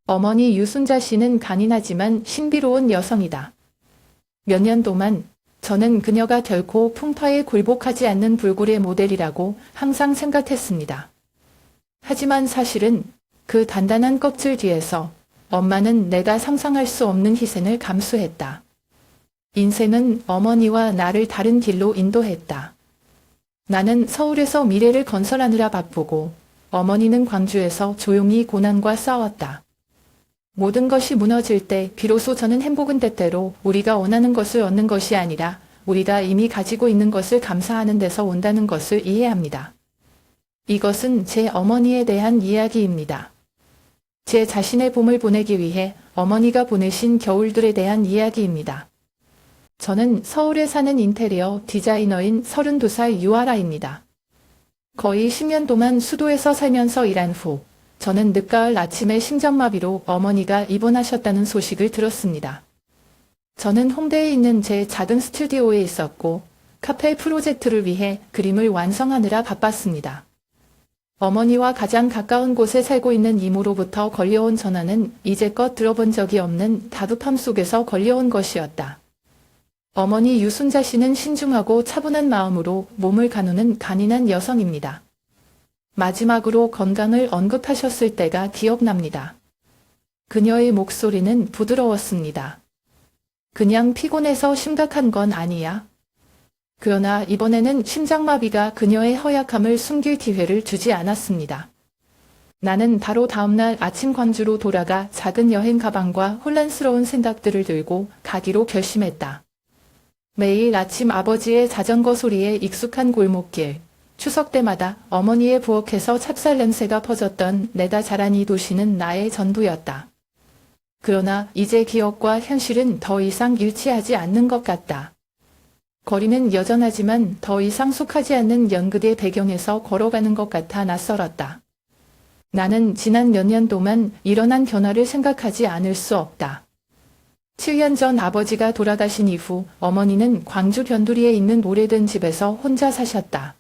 어머니 유순자 씨는 간인하지만 신비로운 여성이다. 몇 년 동안 저는 그녀가 결코 풍파에 굴복하지 않는 불굴의 모델이라고 항상 생각했습니다. 하지만 사실은 그 단단한 껍질 뒤에서 엄마는 내가 상상할 수 없는 희생을 감수했다. 인생은 어머니와 나를 다른 길로 인도했다. 나는 서울에서 미래를 건설하느라 바쁘고 어머니는 광주에서 조용히 고난과 싸웠다. 모든 것이 무너질 때 비로소 저는 행복은 때때로 우리가 원하는 것을 얻는 것이 아니라 우리가 이미 가지고 있는 것을 감사하는 데서 온다는 것을 이해합니다. 이것은 제 어머니에 대한 이야기입니다. 제 자신의 봄을 보내기 위해 어머니가 보내신 겨울들에 대한 이야기입니다. 저는 서울에 사는 인테리어 디자이너인 32살 유아라입니다. 거의 10년 동안 수도에서 살면서 일한 후 저는 늦가을 아침에 심장마비로 어머니가 입원하셨다는 소식을 들었습니다. 저는 홍대에 있는 제 작은 스튜디오에 있었고 카페 프로젝트를 위해 그림을 완성하느라 바빴습니다. 어머니와 가장 가까운 곳에 살고 있는 이모로부터 걸려온 전화는 이제껏 들어본 적이 없는 다급함 속에서 걸려온 것이었다. 어머니 유순자 씨는 신중하고 차분한 마음으로 몸을 가누는 간인한 여성입니다. 마지막으로 건강을 언급하셨을 때가 기억납니다. 그녀의 목소리는 부드러웠습니다. 그냥 피곤해서 심각한 건 아니야. 그러나 이번에는 심장마비가 그녀의 허약함을 숨길 기회를 주지 않았습니다. 나는 바로 다음날 아침 광주로 돌아가 작은 여행 가방과 혼란스러운 생각들을 들고 가기로 결심했다. 매일 아침 아버지의 자전거 소리에 익숙한 골목길, 추석 때마다 어머니의 부엌에서 찹쌀 냄새가 퍼졌던 내가 자란 이 도시는 나의 전부였다. 그러나 이제 기억과 현실은 더 이상 일치하지 않는 것 같다. 거리는 여전하지만 더 이상 속하지 않는 연극의 배경에서 걸어가는 것 같아 낯설었다. 나는 지난 몇 년 동안 일어난 변화를 생각하지 않을 수 없다. 7년 전 아버지가 돌아가신 이후 어머니는 광주 변두리에 있는 오래된 집에서 혼자 사셨다.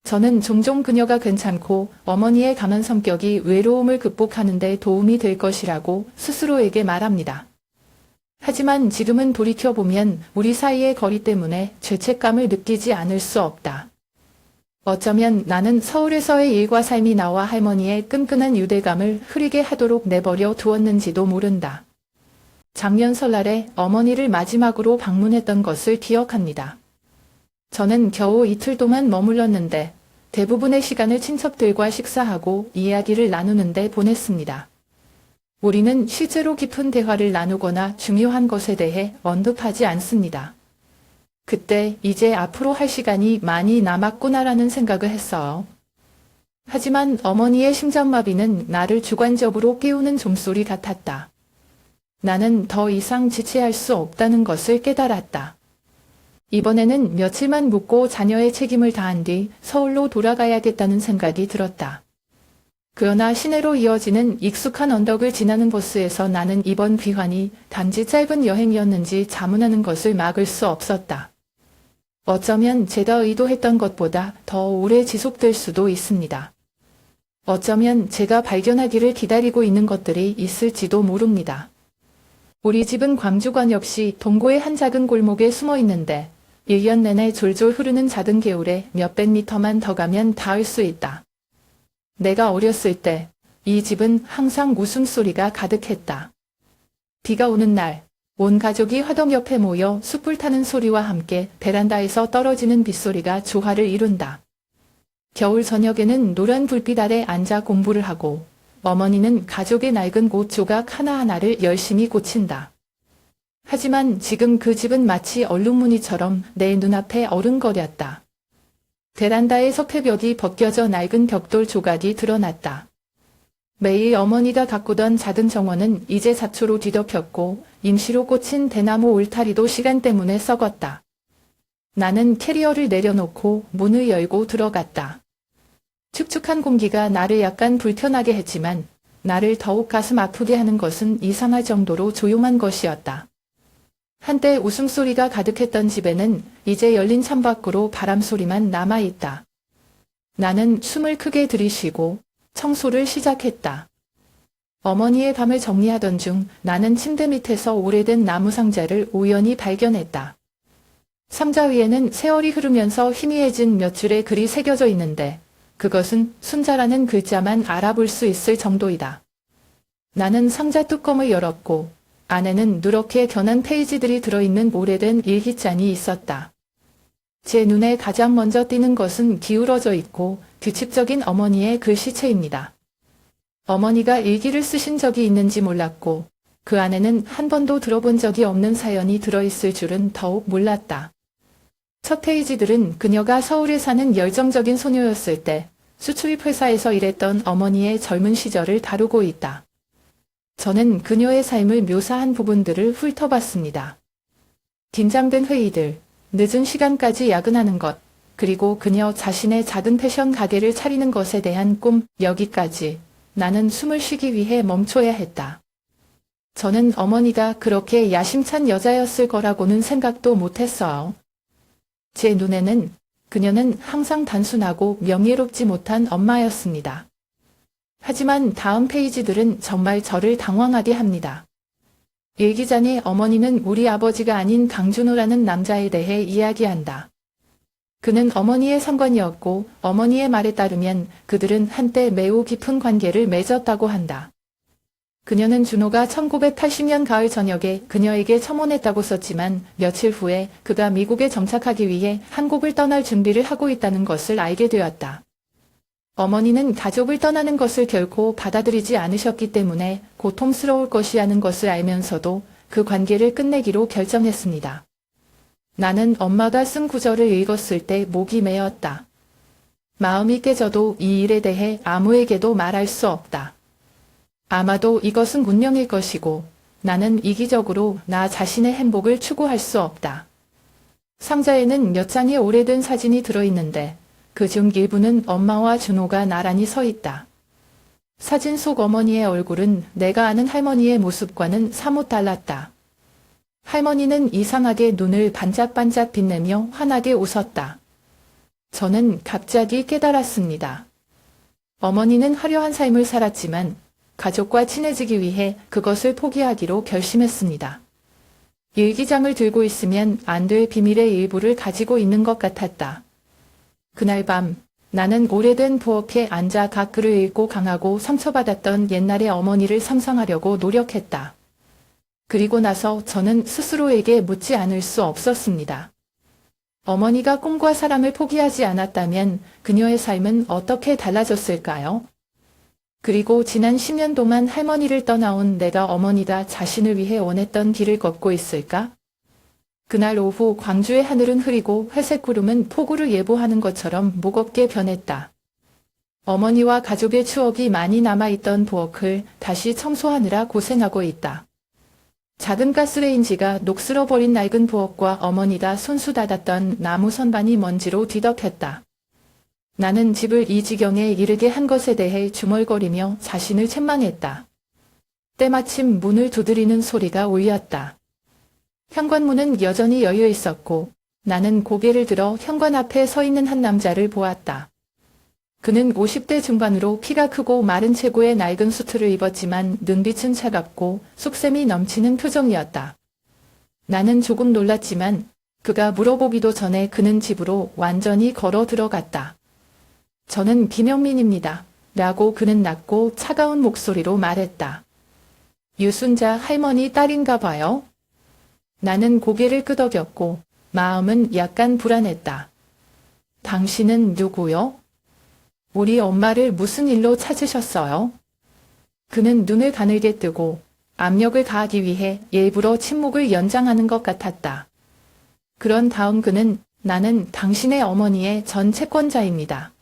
저는 종종 그녀가 괜찮고 어머니의 강한 성격이 외로움을 극복하는 데 도움이 될 것이라고 스스로에게 말합니다. 하지만 지금은 돌이켜보면 우리 사이의 거리 때문에 죄책감을 느끼지 않을 수 없다. 어쩌면 나는 서울에서의 일과 삶이 나와 할머니의 끈끈한 유대감을 흐리게 하도록 내버려 두었는지도 모른다. 작년 설날에 어머니를 마지막으로 방문했던 것을 기억합니다. 저는 겨우 이틀 동안 머물렀는데 대부분의 시간을 친척들과 식사하고 이야기를 나누는데 보냈습니다. 우리는 실제로 깊은 대화를 나누거나 중요한 것에 대해 언급하지 않습니다. 그때 이제 앞으로 할 시간이 많이 남았구나라는 생각을 했어요. 하지만 어머니의 심장마비는 나를 주관적으로 깨우는 종소리 같았다. 나는 더 이상 지체할 수 없다는 것을 깨달았다. 이번에는 며칠만 묵고 자녀의 책임을 다한 뒤 서울로 돌아가야겠다는 생각이 들었다. 그러나 시내로 이어지는 익숙한 언덕을 지나는 버스에서 나는 이번 귀환이 단지 짧은 여행이었는지 자문하는 것을 막을 수 없었다. 어쩌면 제가 의도했던 것보다 더 오래 지속될 수도 있습니다. 어쩌면 제가 발견하기를 기다리고 있는 것들이 있을지도 모릅니다. 우리 집은 광주광역시 동구의 한 작은 골목에 숨어 있는데 1년 내내 졸졸 흐르는 잦은 개울에 몇백 미터만 더 가면 닿을 수 있다. 내가 어렸을 때 이 집은 항상 웃음소리가 가득했다. 비가 오는 날 온 가족이 화덕 옆에 모여 숯불 타는 소리와 함께 베란다에서 떨어지는 빗소리가 조화를 이룬다. 겨울 저녁에는 노란 불빛 아래 앉아 공부를 하고 어머니는 가족의 낡은 옷 조각 하나하나를 열심히 고친다. 하지만 지금 그 집은 마치 얼룩무늬처럼 내 눈앞에 어른거렸다. 베란다의 석회벽이 벗겨져 낡은 벽돌 조각이 드러났다. 매일 어머니가 가꾸던 작은 정원은 이제 잡초로 뒤덮였고 임시로 꽂힌 대나무 울타리도 시간 때문에 썩었다. 나는 캐리어를 내려놓고 문을 열고 들어갔다. 축축한 공기가 나를 약간 불편하게 했지만 나를 더욱 가슴 아프게 하는 것은 이상할 정도로 조용한 것이었다. 한때 웃음소리가 가득했던 집에는 이제 열린 창밖으로 바람소리만 남아있다. 나는 숨을 크게 들이쉬고 청소를 시작했다. 어머니의 밤을 정리하던 중 나는 침대 밑에서 오래된 나무 상자를 우연히 발견했다. 상자 위에는 세월이 흐르면서 희미해진 몇 줄의 글이 새겨져 있는데 그것은 순자라는 글자만 알아볼 수 있을 정도이다. 나는 상자 뚜껑을 열었고 안에는 누렇게 겨난 페이지들이 들어있는 오래된 일기장이 있었다. 제 눈에 가장 먼저 띄는 것은 기울어져 있고 규칙적인 어머니의 글씨체입니다. 어머니가 일기를 쓰신 적이 있는지 몰랐고 그 안에는 한 번도 들어본 적이 없는 사연이 들어있을 줄은 더욱 몰랐다. 첫 페이지들은 그녀가 서울에 사는 열정적인 소녀였을 때 수출입 회사에서 일했던 어머니의 젊은 시절을 다루고 있다. 저는 그녀의 삶을 묘사한 부분들을 훑어봤습니다. 긴장된 회의들, 늦은 시간까지 야근하는 것, 그리고 그녀 자신의 작은 패션 가게를 차리는 것에 대한 꿈, 여기까지 나는 숨을 쉬기 위해 멈춰야 했다. 저는 어머니가 그렇게 야심찬 여자였을 거라고는 생각도 못했어요. 제 눈에는 그녀는 항상 단순하고 명예롭지 못한 엄마였습니다. 하지만 다음 페이지들은 정말 저를 당황하게 합니다. 일기장의 어머니는 우리 아버지가 아닌 강준호라는 남자에 대해 이야기한다. 그는 어머니의 상관이었고 어머니의 말에 따르면 그들은 한때 매우 깊은 관계를 맺었다고 한다. 그녀는 준호가 1980년 가을 저녁에 그녀에게 첨언했다고 썼지만 며칠 후에 그가 미국에 정착하기 위해 한국을 떠날 준비를 하고 있다는 것을 알게 되었다. 어머니는 가족을 떠나는 것을 결코 받아들이지 않으셨기 때문에 고통스러울 것이라는 것을 알면서도 그 관계를 끝내기로 결정했습니다. 나는 엄마가 쓴 구절을 읽었을 때 목이 메었다. 마음이 깨져도 이 일에 대해 아무에게도 말할 수 없다. 아마도 이것은 운명일 것이고 나는 이기적으로 나 자신의 행복을 추구할 수 없다. 상자에는 몇 장의 오래된 사진이 들어있는데 그중 일부는 엄마와 준호가 나란히 서 있다. 사진 속 어머니의 얼굴은 내가 아는 할머니의 모습과는 사뭇 달랐다. 할머니는 이상하게 눈을 반짝반짝 빛내며 환하게 웃었다. 저는 갑자기 깨달았습니다. 어머니는 화려한 삶을 살았지만 가족과 친해지기 위해 그것을 포기하기로 결심했습니다. 일기장을 들고 있으면 안 될 비밀의 일부를 가지고 있는 것 같았다. 그날 밤 나는 오래된 부엌에 앉아 각 글을 읽고 강하고 상처받았던 옛날의 어머니를 상상하려고 노력했다. 그리고 나서 저는 스스로에게 묻지 않을 수 없었습니다. 어머니가 꿈과 사랑을 포기하지 않았다면 그녀의 삶은 어떻게 달라졌을까요? 그리고 지난 10년 동안 할머니를 떠나온 내가 어머니가 자신을 위해 원했던 길을 걷고 있을까? 그날 오후 광주의 하늘은 흐리고 회색 구름은 폭우를 예보하는 것처럼 무겁게 변했다. 어머니와 가족의 추억이 많이 남아있던 부엌을 다시 청소하느라 고생하고 있다. 작은 가스레인지가 녹슬어버린 낡은 부엌과 어머니가 손수 닫았던 나무 선반이 먼지로 뒤덮였다. 나는 집을 이 지경에 이르게 한 것에 대해 중얼거리며 자신을 책망했다. 때마침 문을 두드리는 소리가 울렸다. 현관문은 여전히 열려 있었고 나는 고개를 들어 현관 앞에 서 있는 한 남자를 보았다. 그는 50대 중반으로 키가 크고 마른 체구의 낡은 수트를 입었지만 눈빛은 차갑고 속셈이 넘치는 표정이었다. 나는 조금 놀랐지만 그가 물어보기도 전에 그는 집으로 완전히 걸어 들어갔다. 저는 김영민입니다. 라고 그는 낮고 차가운 목소리로 말했다. 유순자 할머니 딸인가 봐요. 나는 고개를 끄덕였고 마음은 약간 불안했다. 당신은 누구요? 우리 엄마를 무슨 일로 찾으셨어요? 그는 눈을 가늘게 뜨고 압력을 가하기 위해 일부러 침묵을 연장하는 것 같았다. 그런 다음 그는 나는 당신의 어머니의 전 채권자입니다.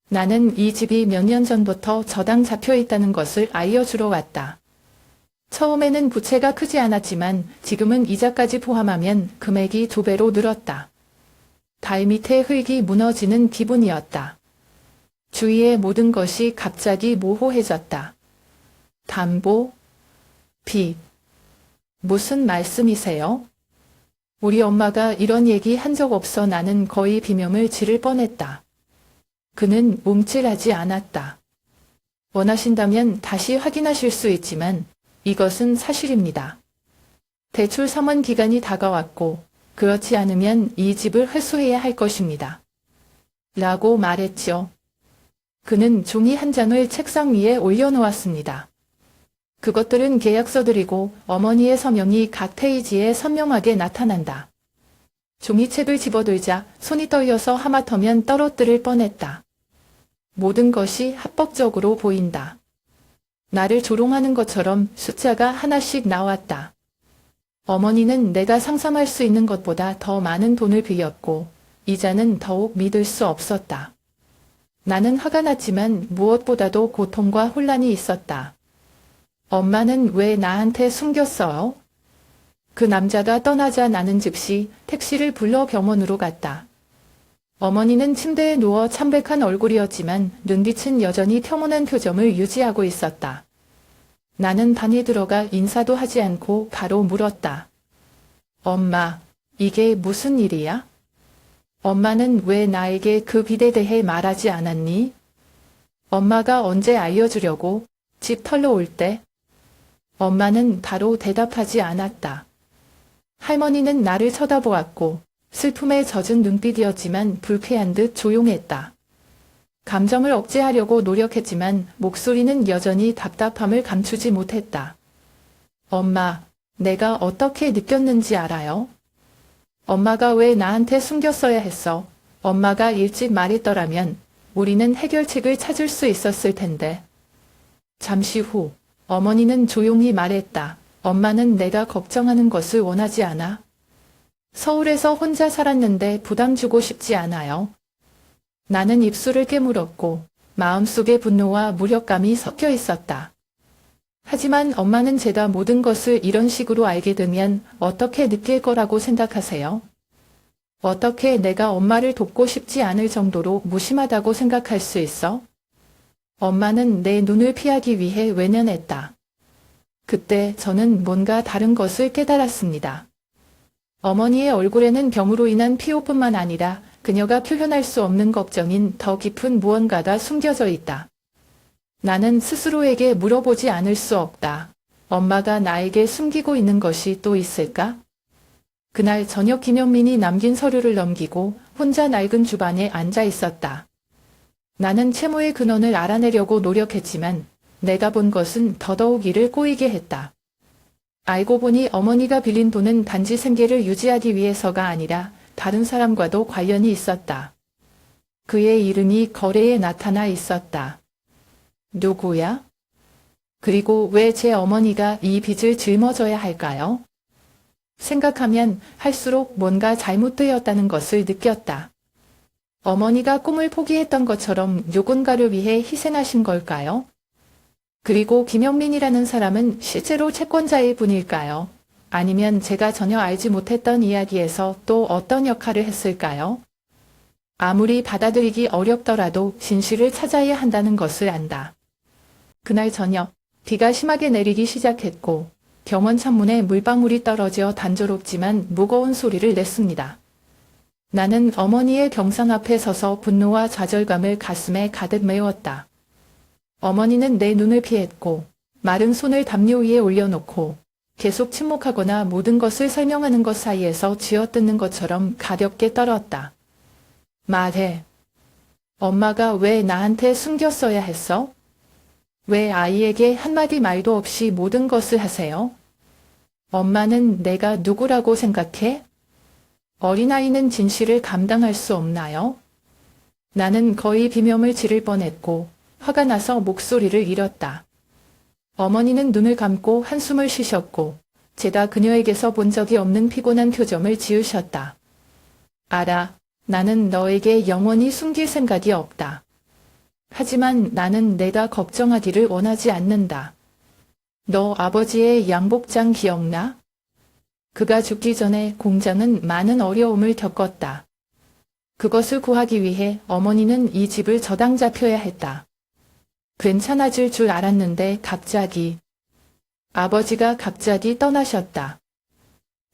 나는 이 집이 몇 년 전부터 저당 잡혀 있다는 것을 알려주러 왔다. 처음에는 부채가 크지 않았지만 지금은 이자까지 포함하면 금액이 2배로 늘었다. 발 밑에 흙이 무너지는 기분이었다. 주위의 모든 것이 갑자기 모호해졌다. 담보? 빚. 무슨 말씀이세요? 우리 엄마가 이런 얘기 한 적 없어. 나는 거의 비명을 지를 뻔했다. 그는 움찔하지 않았다. 원하신다면 다시 확인하실 수 있지만 이것은 사실입니다. 대출 상환 기간이 다가왔고 그렇지 않으면 이 집을 회수해야 할 것입니다. 라고 말했죠. 그는 종이 한 장을 책상 위에 올려놓았습니다. 그것들은 계약서들이고 어머니의 서명이 각 페이지에 선명하게 나타난다. 종이책을 집어들자 손이 떨려서 하마터면 떨어뜨릴 뻔했다. 모든 것이 합법적으로 보인다. 나를 조롱하는 것처럼 숫자가 하나씩 나왔다. 어머니는 내가 상상할 수 있는 것보다 더 많은 돈을 빌렸고 이자는 더욱 믿을 수 없었다. 나는 화가 났지만 무엇보다도 고통과 혼란이 있었다. 엄마는 왜 나한테 숨겼어요? 그 남자가 떠나자 나는 즉시 택시를 불러 병원으로 갔다. 어머니는 침대에 누워 참백한 얼굴이었지만 눈빛은 여전히 평온한 표정을 유지하고 있었다. 나는 방에 들어가 인사도 하지 않고 바로 물었다. 엄마, 이게 무슨 일이야? 엄마는 왜 나에게 그 빚에 대해 말하지 않았니? 엄마가 언제 알려주려고? 집 털러 올 때? 엄마는 바로 대답하지 않았다. 할머니는 나를 쳐다보았고 슬픔에 젖은 눈빛이었지만 불쾌한 듯 조용했다. 감정을 억제하려고 노력했지만 목소리는 여전히 답답함을 감추지 못했다. 엄마, 내가 어떻게 느꼈는지 알아요? 엄마가 왜 나한테 숨겼어야 했어? 엄마가 일찍 말했더라면 우리는 해결책을 찾을 수 있었을 텐데. 잠시 후 어머니는 조용히 말했다. 엄마는 내가 걱정하는 것을 원하지 않아. 서울에서 혼자 살았는데 부담 주고 싶지 않아요. 나는 입술을 깨물었고 마음속에 분노와 무력감이 섞여 있었다. 하지만 엄마는 제가 모든 것을 이런 식으로 알게 되면 어떻게 느낄 거라고 생각하세요? 어떻게 내가 엄마를 돕고 싶지 않을 정도로 무심하다고 생각할 수 있어? 엄마는 내 눈을 피하기 위해 외면했다. 그때 저는 뭔가 다른 것을 깨달았습니다. 어머니의 얼굴에는 병으로 인한 피로뿐만 아니라 그녀가 표현할 수 없는 걱정인 더 깊은 무언가가 숨겨져 있다. 나는 스스로에게 물어보지 않을 수 없다. 엄마가 나에게 숨기고 있는 것이 또 있을까? 그날 저녁 김현민이 남긴 서류를 넘기고 혼자 낡은 주방에 앉아 있었다. 나는 채무의 근원을 알아내려고 노력했지만 내가 본 것은 더더욱 이를 꼬이게 했다. 알고 보니 어머니가 빌린 돈은 단지 생계를 유지하기 위해서가 아니라 다른 사람과도 관련이 있었다. 그의 이름이 거래에 나타나 있었다. 누구야? 그리고 왜 제 어머니가 이 빚을 짊어져야 할까요? 생각하면 할수록 뭔가 잘못되었다는 것을 느꼈다. 어머니가 꿈을 포기했던 것처럼 누군가를 위해 희생하신 걸까요? 그리고 김영민이라는 사람은 실제로 채권자일 뿐일까요? 아니면 제가 전혀 알지 못했던 이야기에서 또 어떤 역할을 했을까요? 아무리 받아들이기 어렵더라도 진실을 찾아야 한다는 것을 안다. 그날 저녁, 비가 심하게 내리기 시작했고 병원 창문에 물방울이 떨어져 단조롭지만 무거운 소리를 냈습니다. 나는 어머니의 병상 앞에 서서 분노와 좌절감을 가슴에 가득 메웠다. 어머니는 내 눈을 피했고 마른 손을 담요 위에 올려놓고 계속 침묵하거나 모든 것을 설명하는 것 사이에서 쥐어뜯는 것처럼 가볍게 떨었다. 말해. 엄마가 왜 나한테 숨겼어야 했어? 왜 아이에게 한마디 말도 없이 모든 것을 하세요? 엄마는 내가 누구라고 생각해? 어린아이는 진실을 감당할 수 없나요? 나는 거의 비명을 지를 뻔했고 화가 나서 목소리를 잃었다. 어머니는 눈을 감고 한숨을 쉬셨고 제가 그녀에게서 본 적이 없는 피곤한 표정을 지으셨다. 알아. 나는 너에게 영원히 숨길 생각이 없다. 하지만 나는 내가 걱정하기를 원하지 않는다. 너 아버지의 양복장 기억나? 그가 죽기 전에 공장은 많은 어려움을 겪었다. 그것을 구하기 위해 어머니는 이 집을 저당 잡혀야 했다. 괜찮아질 줄 알았는데 아버지가 갑자기 떠나셨다.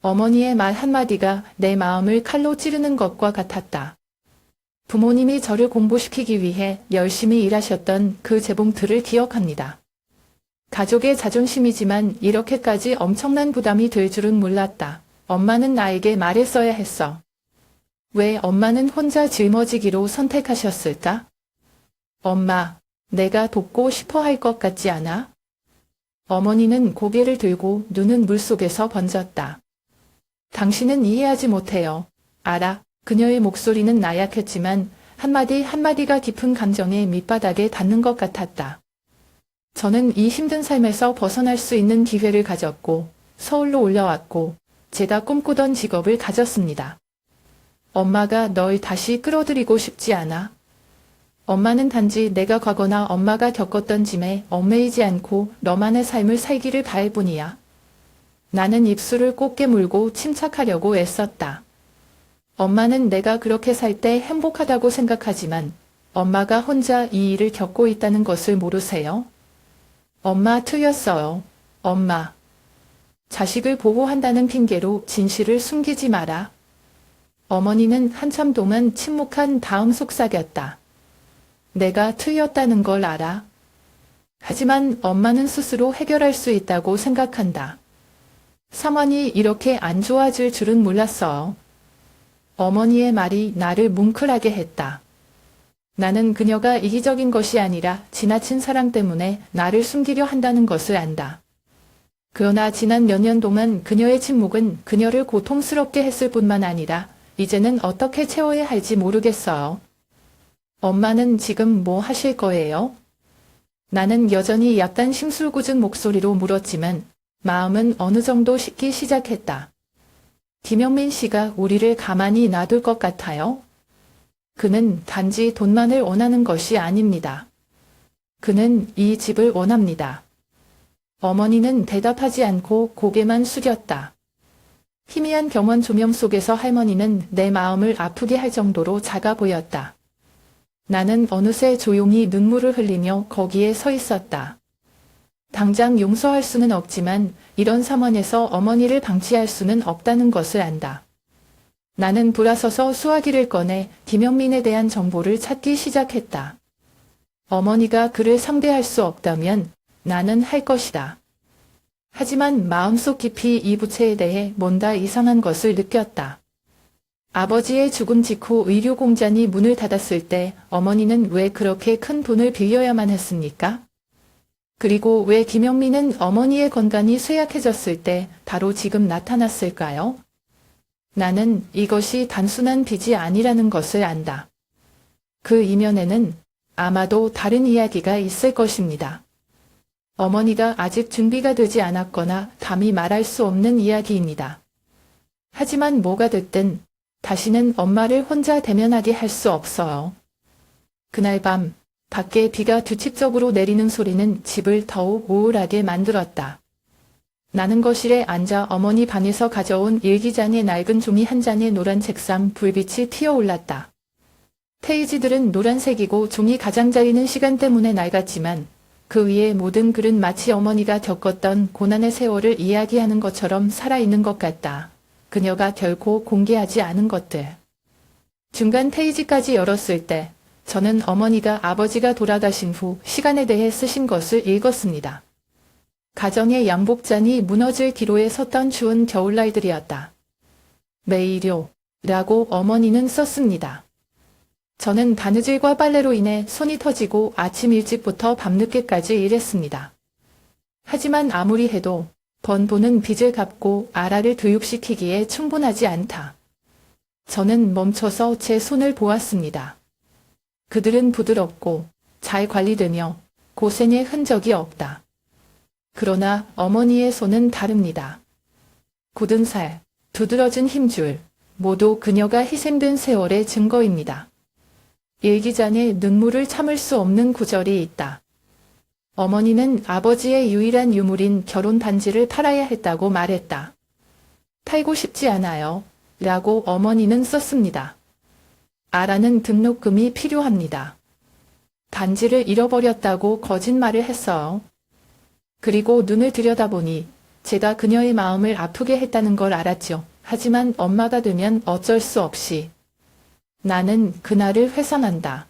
어머니의 말 한마디가 내 마음을 칼로 찌르는 것과 같았다. 부모님이 저를 공부시키기 위해 열심히 일하셨던 그 재봉틀을 기억합니다. 가족의 자존심이지만 이렇게까지 엄청난 부담이 될 줄은 몰랐다. 엄마는 나에게 말했어야 했어. 왜 엄마는 혼자 짊어지기로 선택하셨을까? 엄마, 내가 돕고 싶어 할 것 같지 않아? 어머니는 고개를 들고 눈은 물속에서 번졌다. 당신은 이해하지 못해요. 알아. 그녀의 목소리는 나약했지만 한마디 한마디가 깊은 감정의 밑바닥에 닿는 것 같았다. 저는 이 힘든 삶에서 벗어날 수 있는 기회를 가졌고 서울로 올라왔고 제가 꿈꾸던 직업을 가졌습니다. 엄마가 널 다시 끌어들이고 싶지 않아. 엄마는 단지 내가 가거나 엄마가 겪었던 짐에 얽매이지 않고 너만의 삶을 살기를 바랄 뿐이야. 나는 입술을 꼭 깨물고 침착하려고 애썼다. 엄마는 내가 그렇게 살 때 행복하다고 생각하지만 엄마가 혼자 이 일을 겪고 있다는 것을 모르세요? 엄마 틀렸어요. 엄마. 자식을 보호한다는 핑계로 진실을 숨기지 마라. 어머니는 한참 동안 침묵한 다음 속삭였다. 내가 틀렸다는 걸 알아. 하지만 엄마는 스스로 해결할 수 있다고 생각한다. 상황이 이렇게 안 좋아질 줄은 몰랐어요. 어머니의 말이 나를 뭉클하게 했다. 나는 그녀가 이기적인 것이 아니라 지나친 사랑 때문에 나를 숨기려 한다는 것을 안다. 그러나 지난 몇 년 동안 그녀의 침묵은 그녀를 고통스럽게 했을 뿐만 아니라 이제는 어떻게 채워야 할지 모르겠어요. 엄마는 지금 뭐 하실 거예요? 나는 여전히 약간 심술궂은 목소리로 물었지만 마음은 어느 정도 식기 시작했다. 김영민 씨가 우리를 가만히 놔둘 것 같아요? 그는 단지 돈만을 원하는 것이 아닙니다. 그는 이 집을 원합니다. 어머니는 대답하지 않고 고개만 숙였다. 희미한 경원 조명 속에서 할머니는 내 마음을 아프게 할 정도로 작아 보였다. 나는 어느새 조용히 눈물을 흘리며 거기에 서 있었다. 당장 용서할 수는 없지만 이런 상황에서 어머니를 방치할 수는 없다는 것을 안다. 나는 돌아서서 수화기를 꺼내 김영민에 대한 정보를 찾기 시작했다. 어머니가 그를 상대할 수 없다면 나는 할 것이다. 하지만 마음속 깊이 이 부채에 대해 뭔가 이상한 것을 느꼈다. 아버지의 죽음 직후 의료공단이 문을 닫았을 때 어머니는 왜 그렇게 큰 돈을 빌려야만 했습니까? 그리고 왜 김영민은 어머니의 건강이 쇠약해졌을 때 바로 지금 나타났을까요? 나는 이것이 단순한 빚이 아니라는 것을 안다. 그 이면에는 아마도 다른 이야기가 있을 것입니다. 어머니가 아직 준비가 되지 않았거나 감히 말할 수 없는 이야기입니다. 하지만 뭐가 됐든 다시는 엄마를 혼자 대면하게 할 수 없어요. 그날 밤 밖에 비가 규칙적으로 내리는 소리는 집을 더욱 우울하게 만들었다. 나는 거실에 앉아 어머니 방에서 가져온 일기장의 낡은 종이 한 장의 노란 책상 불빛이 튀어올랐다. 페이지들은 노란색이고 종이 가장자리는 시간 때문에 낡았지만 그 위에 모든 글은 마치 어머니가 겪었던 고난의 세월을 이야기하는 것처럼 살아있는 것 같다. 그녀가 결코 공개하지 않은 것들. 중간 페이지까지 열었을 때 저는 어머니가 아버지가 돌아가신 후 시간에 대해 쓰신 것을 읽었습니다. 가정의 양복잔이 무너질 기로에 섰던 추운 겨울날들이었다. 매일요 라고 어머니는 썼습니다. 저는 바느질과 빨래로 인해 손이 터지고 아침 일찍부터 밤늦게까지 일했습니다. 하지만 아무리 해도 번 돈은 빚을 갚고 아라를 교육시키기에 충분하지 않다. 저는 멈춰서 제 손을 보았습니다. 그들은 부드럽고 잘 관리되며 고생의 흔적이 없다. 그러나 어머니의 손은 다릅니다. 굳은 살, 두드러진 힘줄, 모두 그녀가 희생된 세월의 증거입니다. 일기장에 눈물을 참을 수 없는 구절이 있다. 어머니는 아버지의 유일한 유물인 결혼 반지를 팔아야 했다고 말했다. 팔고 싶지 않아요. 라고 어머니는 썼습니다. 아라는 등록금이 필요합니다. 반지를 잃어버렸다고 거짓말을 했어요. 그리고 눈을 들여다보니 제가 그녀의 마음을 아프게 했다는 걸 알았죠. 하지만 엄마가 되면 어쩔 수 없이 나는 그날을 회상한다.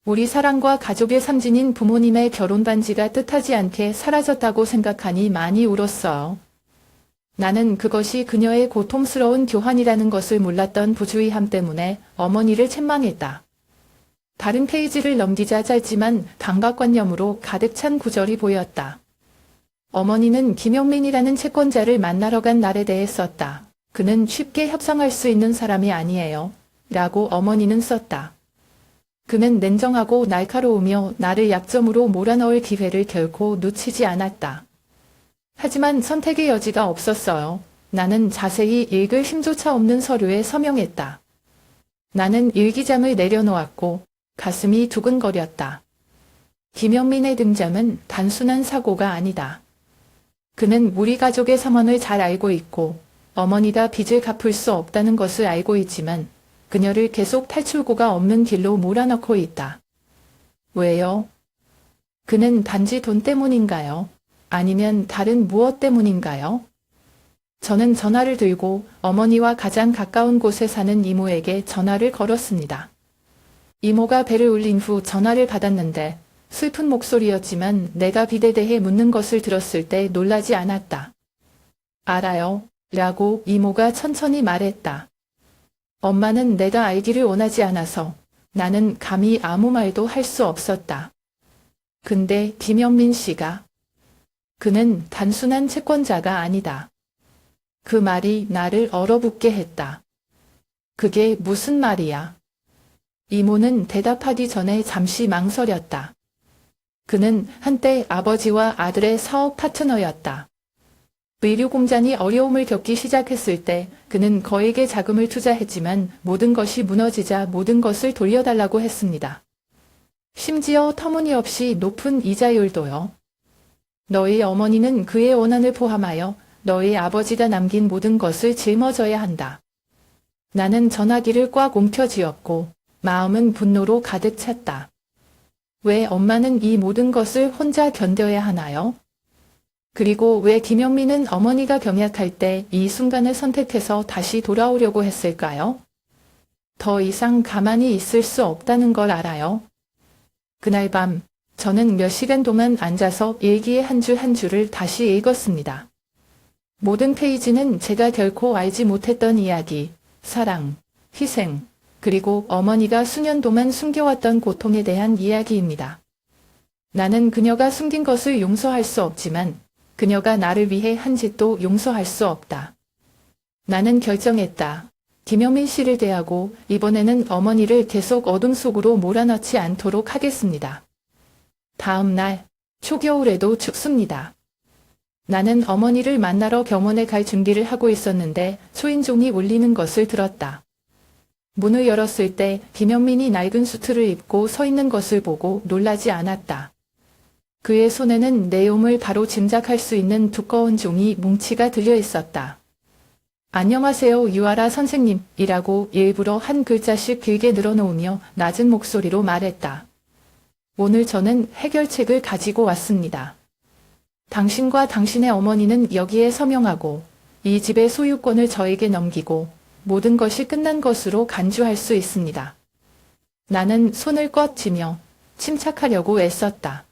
우리 사랑과 가족의 상징인 부모님의 결혼 반지가 뜻하지 않게 사라졌다고 생각하니 많이 울었어요. 나는 그것이 그녀의 고통스러운 교환이라는 것을 몰랐던 부주의함 때문에 어머니를 책망했다. 다른 페이지를 넘기자 짧지만 강박관념으로 가득 찬 구절이 보였다. 어머니는 김영민이라는 채권자를 만나러 간 날에 대해 썼다. 그는 쉽게 협상할 수 있는 사람이 아니에요. 라고 어머니는 썼다. 그는 냉정하고 날카로우며 나를 약점으로 몰아넣을 기회를 결코 놓치지 않았다. 하지만 선택의 여지가 없었어요. 나는 자세히 읽을 힘조차 없는 서류에 서명했다. 나는 일기장을 내려놓았고 가슴이 두근거렸다. 김영민의 등장은 단순한 사고가 아니다. 그는 우리 가족의 상황을 잘 알고 있고 어머니가 빚을 갚을 수 없다는 것을 알고 있지만 그녀를 계속 탈출구가 없는 길로 몰아넣고 있다. 왜요? 그는 단지 돈 때문인가요? 아니면 다른 무엇 때문인가요? 저는 전화를 들고 어머니와 가장 가까운 곳에 사는 이모에게 전화를 걸었습니다. 이모가 배를 울린 후 전화를 받았는데 슬픈 목소리였지만 내가 빚에 대해 묻는 것을 들었을 때 놀라지 않았다. 알아요. 라고 이모가 천천히 말했다. 엄마는 내가 알기를 원하지 않아서 나는 감히 아무 말도 할 수 없었다. 근데 김영민 씨가 그는 단순한 채권자가 아니다. 그 말이 나를 얼어붙게 했다. 그게 무슨 말이야? 이모는 대답하기 전에 잠시 망설였다. 그는 한때 아버지와 아들의 사업 파트너였다. 의류공장이 어려움을 겪기 시작했을 때 그는 거액의 자금을 투자했지만 모든 것이 무너지자 모든 것을 돌려달라고 했습니다. 심지어 터무니없이 높은 이자율도요. 너희 어머니는 그의 원한을 포함하여 너희 아버지가 남긴 모든 것을 짊어져야 한다. 나는 전화기를 꽉 움켜쥐었고 마음은 분노로 가득 찼다. 왜 엄마는 이 모든 것을 혼자 견뎌야 하나요? 그리고 왜 김영민은 어머니가 경약할 때 이 순간을 선택해서 다시 돌아오려고 했을까요? 더 이상 가만히 있을 수 없다는 걸 알아요. 그날 밤 저는 몇 시간 동안 앉아서 일기의 한 줄 한 줄을 다시 읽었습니다. 모든 페이지는 제가 결코 알지 못했던 이야기, 사랑, 희생, 그리고 어머니가 수년 동안 숨겨왔던 고통에 대한 이야기입니다. 나는 그녀가 숨긴 것을 용서할 수 없지만 그녀가 나를 위해 한 짓도 용서할 수 없다. 나는 결정했다. 김영민 씨를 대하고 이번에는 어머니를 계속 어둠 속으로 몰아넣지 않도록 하겠습니다. 다음 날, 초겨울에도 춥습니다. 나는 어머니를 만나러 병원에 갈 준비를 하고 있었는데 초인종이 울리는 것을 들었다. 문을 열었을 때 김영민이 낡은 수트를 입고 서 있는 것을 보고 놀라지 않았다. 그의 손에는 내용을 바로 짐작할 수 있는 두꺼운 종이 뭉치가 들려 있었다. 안녕하세요 유아라 선생님이라고 일부러 한 글자씩 길게 늘어놓으며 낮은 목소리로 말했다. 오늘 저는 해결책을 가지고 왔습니다. 당신과 당신의 어머니는 여기에 서명하고 이 집의 소유권을 저에게 넘기고 모든 것이 끝난 것으로 간주할 수 있습니다. 나는 손을 꽉 쥐며 침착하려고 애썼다.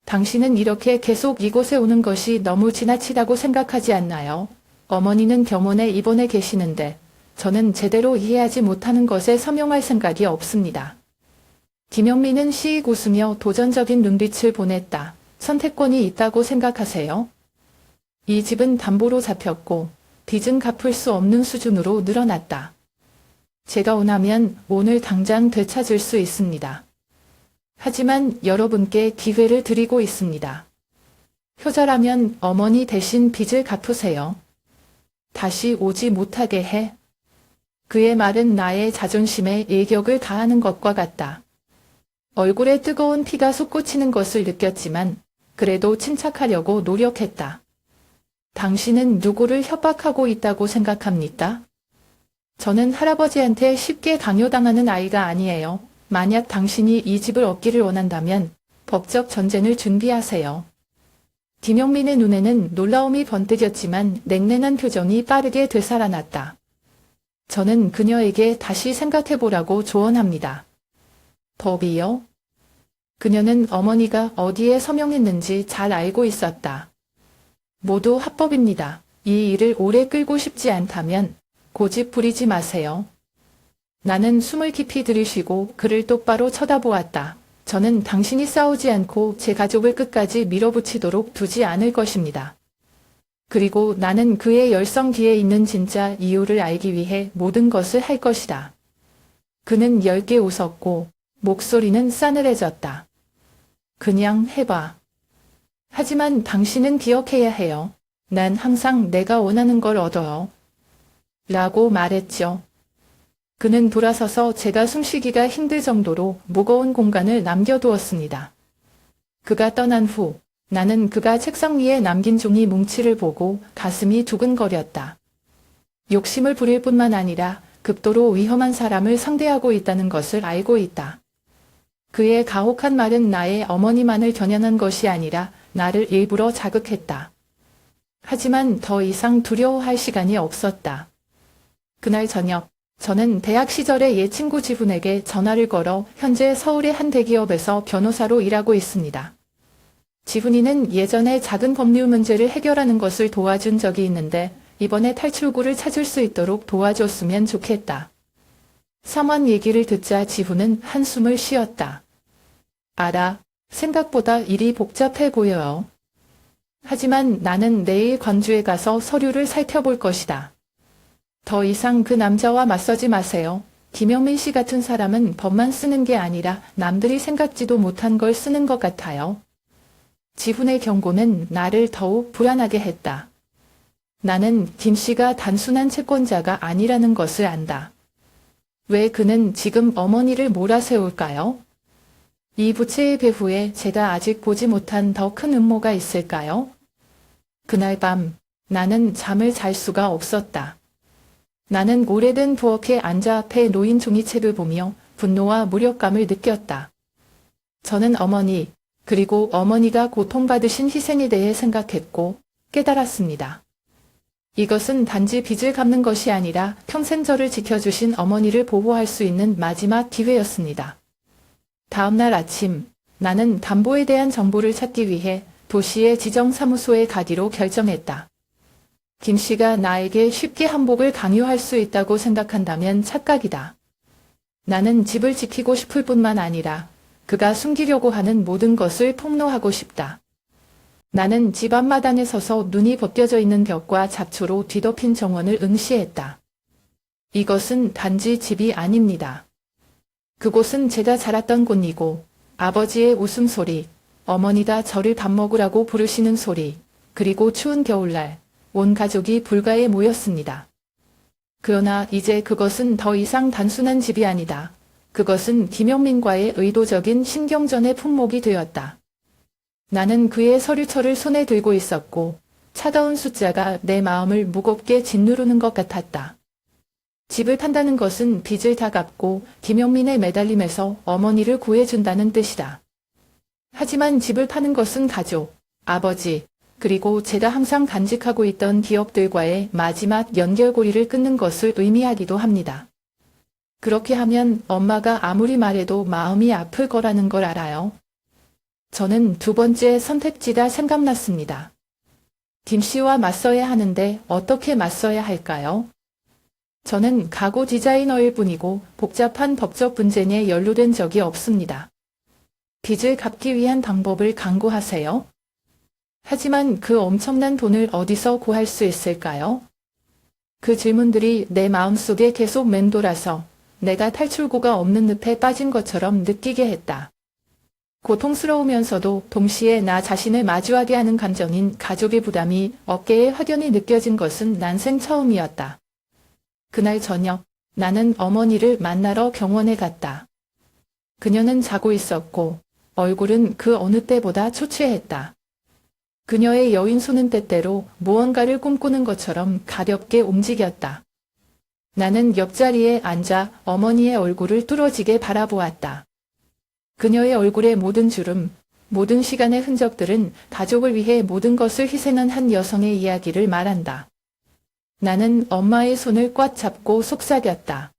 당신은 이렇게 계속 이곳에 오는 것이 너무 지나치다고 생각하지 않나요? 어머니는 병원에 입원해 계시는데 저는 제대로 이해하지 못하는 것에 서명할 생각이 없습니다. 김영민은 씩 웃으며 도전적인 눈빛을 보냈다. 선택권이 있다고 생각하세요? 이 집은 담보로 잡혔고 빚은 갚을 수 없는 수준으로 늘어났다. 제가 원하면 오늘 당장 되찾을 수 있습니다. 하지만 여러분께 기회를 드리고 있습니다. 효자라면 어머니 대신 빚을 갚으세요. 다시 오지 못하게 해. 그의 말은 나의 자존심에 일격을 가하는 것과 같다. 얼굴에 뜨거운 피가 솟구치는 것을 느꼈지만 그래도 침착하려고 노력했다. 당신은 누구를 협박하고 있다고 생각합니까? 저는 할아버지한테 쉽게 강요당하는 아이가 아니에요. 만약 당신이 이 집을 얻기를 원한다면 법적 전쟁을 준비하세요. 김영민의 눈에는 놀라움이 번뜩였지만 냉랭한 표정이 빠르게 되살아났다. 저는 그녀에게 다시 생각해보라고 조언합니다. 법이요? 그녀는 어머니가 어디에 서명했는지 잘 알고 있었다. 모두 합법입니다. 이 일을 오래 끌고 싶지 않다면 고집 부리지 마세요. 나는 숨을 깊이 들이쉬고 그를 똑바로 쳐다보았다. 저는 당신이 싸우지 않고 제 가족을 끝까지 밀어붙이도록 두지 않을 것입니다. 그리고 나는 그의 열성 뒤에 있는 진짜 이유를 알기 위해 모든 것을 할 것이다. 그는 엷게 웃었고 목소리는 싸늘해졌다. 그냥 해봐. 하지만 당신은 기억해야 해요. 난 항상 내가 원하는 걸 얻어요. 라고 말했죠. 그는 돌아서서 제가 숨쉬기가 힘들 정도로 무거운 공간을 남겨두었습니다. 그가 떠난 후 나는 그가 책상 위에 남긴 종이 뭉치를 보고 가슴이 두근거렸다. 욕심을 부릴 뿐만 아니라 극도로 위험한 사람을 상대하고 있다는 것을 알고 있다. 그의 가혹한 말은 나의 어머니만을 겨냥한 것이 아니라 나를 일부러 자극했다. 하지만 더 이상 두려워할 시간이 없었다. 그날 저녁, 저는 대학 시절의 옛 친구 지훈에게 전화를 걸어 현재 서울의 한 대기업에서 변호사로 일하고 있습니다. 지훈이는 예전에 작은 법률 문제를 해결하는 것을 도와준 적이 있는데 이번에 탈출구를 찾을 수 있도록 도와줬으면 좋겠다. 상황 얘기를 듣자 지훈은 한숨을 쉬었다. 알아. 생각보다 일이 복잡해 보여요. 하지만 나는 내일 광주에 가서 서류를 살펴볼 것이다. 더 이상 그 남자와 맞서지 마세요. 김영민 씨 같은 사람은 법만 쓰는 게 아니라 남들이 생각지도 못한 걸 쓰는 것 같아요. 지훈의 경고는 나를 더욱 불안하게 했다. 나는 김 씨가 단순한 채권자가 아니라는 것을 안다. 왜 그는 지금 어머니를 몰아세울까요? 이 부채의 배후에 제가 아직 보지 못한 더 큰 음모가 있을까요? 그날 밤 나는 잠을 잘 수가 없었다. 나는 오래된 부엌에 앉아 앞에 놓인 종이책을 보며 분노와 무력감을 느꼈다. 저는 어머니, 그리고 어머니가 고통받으신 희생에 대해 생각했고 깨달았습니다. 이것은 단지 빚을 갚는 것이 아니라 평생 저를 지켜주신 어머니를 보호할 수 있는 마지막 기회였습니다. 다음 날 아침, 나는 담보에 대한 정보를 찾기 위해 도시의 지정사무소에 가기로 결정했다. 김 씨가 나에게 쉽게 항복을 강요할 수 있다고 생각한다면 착각이다. 나는 집을 지키고 싶을 뿐만 아니라 그가 숨기려고 하는 모든 것을 폭로하고 싶다. 나는 집 앞마당에 서서 눈이 벗겨져 있는 벽과 잡초로 뒤덮인 정원을 응시했다. 이것은 단지 집이 아닙니다. 그곳은 제가 자랐던 곳이고 아버지의 웃음소리, 어머니가 저를 밥 먹으라고 부르시는 소리, 그리고 추운 겨울날 온 가족이 불가에 모였습니다. 그러나 이제 그것은 더 이상 단순한 집이 아니다. 그것은 김영민과의 의도적인 신경전의 품목이 되었다. 나는 그의 서류철을 손에 들고 있었고 차가운 숫자가 내 마음을 무겁게 짓누르는 것 같았다. 집을 판다는 것은 빚을 다 갚고 김영민의 매달림에서 어머니를 구해준다는 뜻이다. 하지만 집을 파는 것은 가족, 아버지, 그리고 제가 항상 간직하고 있던 기억들과의 마지막 연결고리를 끊는 것을 의미하기도 합니다. 그렇게 하면 엄마가 아무리 말해도 마음이 아플 거라는 걸 알아요. 저는 두 번째 선택지가 생각났습니다. 김 씨와 맞서야 하는데 어떻게 맞서야 할까요? 저는 가구 디자이너일 뿐이고 복잡한 법적 분쟁에 연루된 적이 없습니다. 빚을 갚기 위한 방법을 강구하세요. 하지만 그 엄청난 돈을 어디서 구할 수 있을까요? 그 질문들이 내 마음속에 계속 맴돌아서 내가 탈출구가 없는 늪에 빠진 것처럼 느끼게 했다. 고통스러우면서도 동시에 나 자신을 마주하게 하는 감정인 가족의 부담이 어깨에 확연히 느껴진 것은 난생 처음이었다. 그날 저녁 나는 어머니를 만나러 병원에 갔다. 그녀는 자고 있었고 얼굴은 그 어느 때보다 초췌했다. 그녀의 여인 손은 때때로 무언가를 꿈꾸는 것처럼 가볍게 움직였다. 나는 옆자리에 앉아 어머니의 얼굴을 뚫어지게 바라보았다. 그녀의 얼굴의 모든 주름, 모든 시간의 흔적들은 가족을 위해 모든 것을 희생한 한 여성의 이야기를 말한다. 나는 엄마의 손을 꽉 잡고 속삭였다.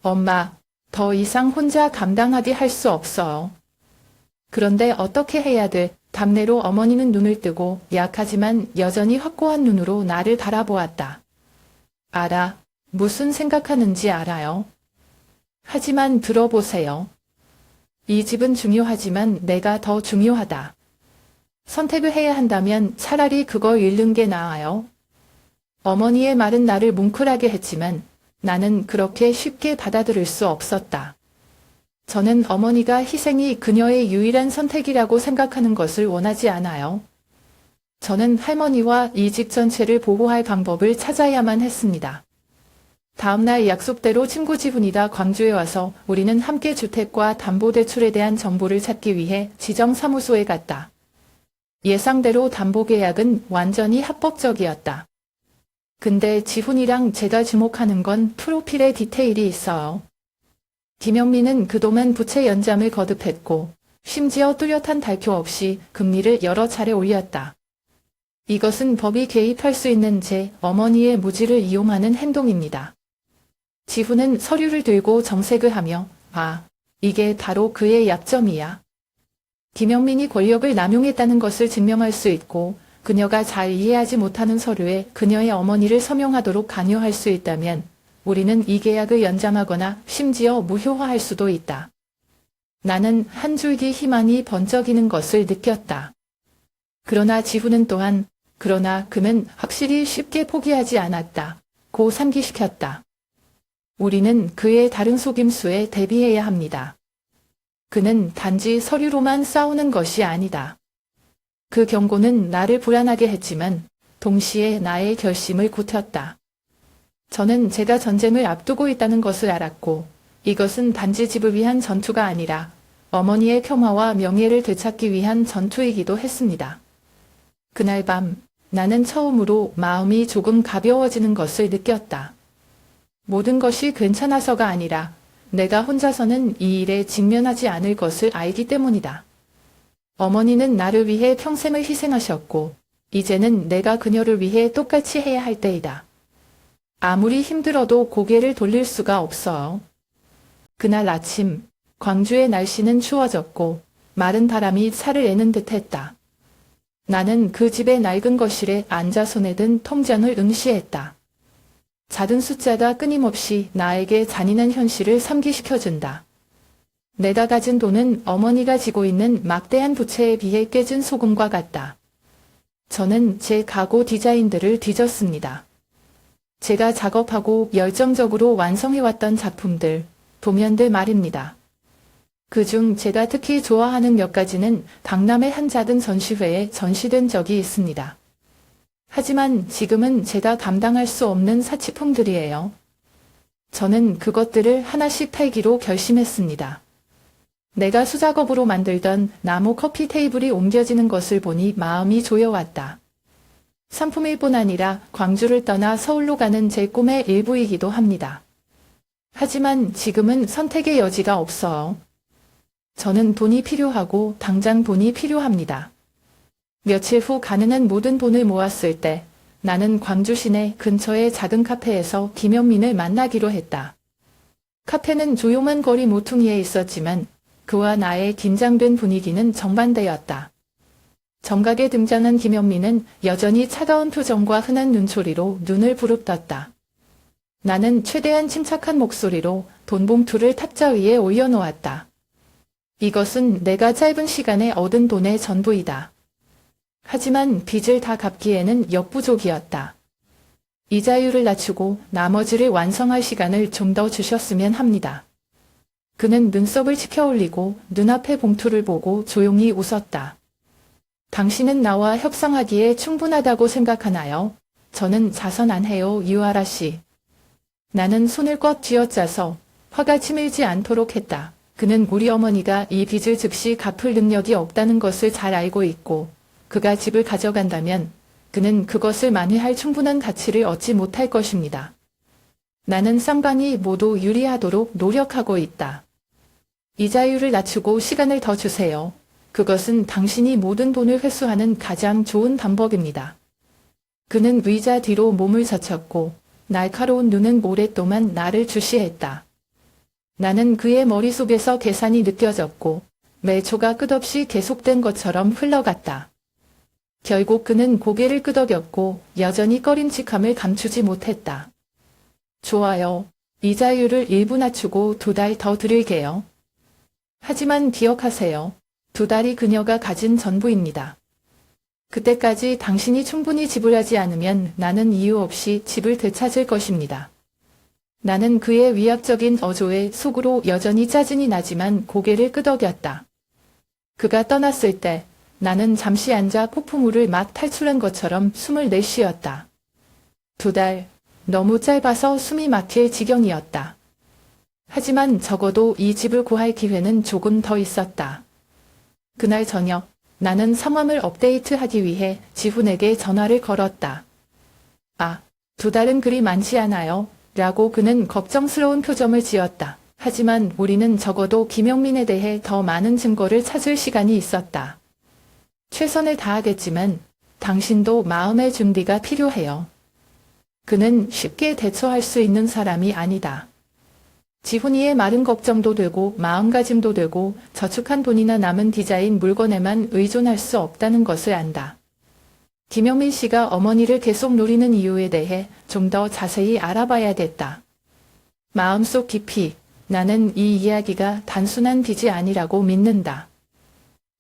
엄마, 더 이상 혼자 감당하게 할 수 없어요. 그런데 어떻게 해야 돼? 답례로 어머니는 눈을 뜨고 약하지만 여전히 확고한 눈으로 나를 바라보았다. 알아. 무슨 생각하는지 알아요. 하지만 들어보세요. 이 집은 중요하지만 내가 더 중요하다. 선택을 해야 한다면 차라리 그걸 잃는 게 나아요. 어머니의 말은 나를 뭉클하게 했지만 나는 그렇게 쉽게 받아들일 수 없었다. 저는 어머니가 희생이 그녀의 유일한 선택이라고 생각하는 것을 원하지 않아요. 저는 할머니와 이 집 전체를 보호할 방법을 찾아야만 했습니다. 다음날 약속대로 친구 지훈이가 광주에 와서 우리는 함께 주택과 담보대출에 대한 정보를 찾기 위해 지정사무소에 갔다. 예상대로 담보계약은 완전히 합법적이었다. 근데 지훈이랑 제가 주목하는 건 프로필의 디테일이 있어요. 김영민은 그동안 부채 연장을 거듭했고 심지어 뚜렷한 발표 없이 금리를 여러 차례 올렸다. 이것은 법이 개입할 수 있는 제 어머니의 무지를 이용하는 행동입니다. 지훈은 서류를 들고 정색을 하며 이게 바로 그의 약점이야. 김영민이 권력을 남용했다는 것을 증명할 수 있고 그녀가 잘 이해하지 못하는 서류에 그녀의 어머니를 서명하도록 강요할 수 있다면 우리는 이 계약을 연장하거나 심지어 무효화할 수도 있다. 나는 한 줄기 희망이 번쩍이는 것을 느꼈다. 그러나 지훈은 또한 그러나 그는 확실히 쉽게 포기하지 않았다. 고 상기시켰다. 우리는 그의 다른 속임수에 대비해야 합니다. 그는 단지 서류로만 싸우는 것이 아니다. 그 경고는 나를 불안하게 했지만 동시에 나의 결심을 굳혔다. 저는 제가 전쟁을 앞두고 있다는 것을 알았고 이것은 단지 집을 위한 전투가 아니라 어머니의 평화와 명예를 되찾기 위한 전투이기도 했습니다. 그날 밤 나는 처음으로 마음이 조금 가벼워지는 것을 느꼈다. 모든 것이 괜찮아서가 아니라 내가 혼자서는 이 일에 직면하지 않을 것을 알기 때문이다. 어머니는 나를 위해 평생을 희생하셨고 이제는 내가 그녀를 위해 똑같이 해야 할 때이다. 아무리 힘들어도 고개를 돌릴 수가 없어요. 그날 아침 광주의 날씨는 추워졌고 마른 바람이 차를 내는 듯했다. 나는 그 집의 낡은 거실에 앉아 손에 든 통장을 응시했다. 작은 숫자가 끊임없이 나에게 잔인한 현실을 상기시켜준다. 내가 가진 돈은 어머니가 지고 있는 막대한 부채에 비해 깨진 소금과 같다. 저는 제 가구 디자인들을 뒤졌습니다. 제가 작업하고 열정적으로 완성해왔던 작품들, 도면들 말입니다. 그중 제가 특히 좋아하는 몇 가지는 강남의 한 작은 전시회에 전시된 적이 있습니다. 하지만 지금은 제가 감당할 수 없는 사치품들이에요. 저는 그것들을 하나씩 팔기로 결심했습니다. 내가 수작업으로 만들던 나무 커피 테이블이 옮겨지는 것을 보니 마음이 조여왔다. 상품일 뿐 아니라 광주를 떠나 서울로 가는 제 꿈의 일부이기도 합니다. 하지만 지금은 선택의 여지가 없어요. 저는 돈이 필요하고 당장 돈이 필요합니다. 며칠 후 가능한 모든 돈을 모았을 때 나는 광주 시내 근처의 작은 카페에서 김현민을 만나기로 했다. 카페는 조용한 거리 모퉁이에 있었지만 그와 나의 긴장된 분위기는 정반대였다. 정각에 등장한 김현민은 여전히 차가운 표정과 흔한 눈초리로 눈을 부릅떴다. 나는 최대한 침착한 목소리로 돈 봉투를 탁자 위에 올려놓았다. 이것은 내가 짧은 시간에 얻은 돈의 전부이다. 하지만 빚을 다 갚기에는 역부족이었다. 이자율을 낮추고 나머지를 완성할 시간을 좀 더 주셨으면 합니다. 그는 눈썹을 치켜 올리고 눈앞의 봉투를 보고 조용히 웃었다. 당신은 나와 협상하기에 충분하다고 생각하나요? 저는 자선안해요, 유아라 씨. 나는 손을 꽉 쥐어짜서 화가 치밀지 않도록 했다. 그는 우리 어머니가 이 빚을 즉시 갚을 능력이 없다는 것을 잘 알고 있고 그가 집을 가져간다면 그는 그것을 만회할 충분한 가치를 얻지 못할 것입니다. 나는 쌍방이 모두 유리하도록 노력하고 있다. 이자율을 낮추고 시간을 더 주세요. 그것은 당신이 모든 돈을 회수하는 가장 좋은 방법입니다. 그는 의자 뒤로 몸을 젖혔고 날카로운 눈은 오랫동안 나를 주시했다. 나는 그의 머릿속에서 계산이 느껴졌고 매 초가 끝없이 계속된 것처럼 흘러갔다. 결국 그는 고개를 끄덕였고 여전히 꺼림칙함을 감추지 못했다. 좋아요. 이자율을 1부 낮추고 2달 더 드릴게요. 하지만 기억하세요. 2달이 그녀가 가진 전부입니다. 그때까지 당신이 충분히 지불하지 않으면 나는 이유 없이 집을 되찾을 것입니다. 나는 그의 위압적인 어조에 속으로 여전히 짜증이 나지만 고개를 끄덕였다. 그가 떠났을 때 나는 잠시 앉아 폭풍우를 막 탈출한 것처럼 숨을 내쉬었다. 2달, 너무 짧아서 숨이 막힐 지경이었다. 하지만 적어도 이 집을 구할 기회는 조금 더 있었다. 그날 저녁, 나는 상황을 업데이트하기 위해 지훈에게 전화를 걸었다. 2달은 그리 많지 않아요. 라고 그는 걱정스러운 표정을 지었다. 하지만 우리는 적어도 김영민에 대해 더 많은 증거를 찾을 시간이 있었다. 최선을 다하겠지만 당신도 마음의 준비가 필요해요. 그는 쉽게 대처할 수 있는 사람이 아니다. 지훈이의 말은 걱정도 되고 마음가짐도 되고 저축한 돈이나 남은 디자인 물건에만 의존할 수 없다는 것을 안다. 김영민 씨가 어머니를 계속 노리는 이유에 대해 좀 더 자세히 알아봐야겠다. 마음속 깊이 나는 이 이야기가 단순한 빚이 아니라고 믿는다.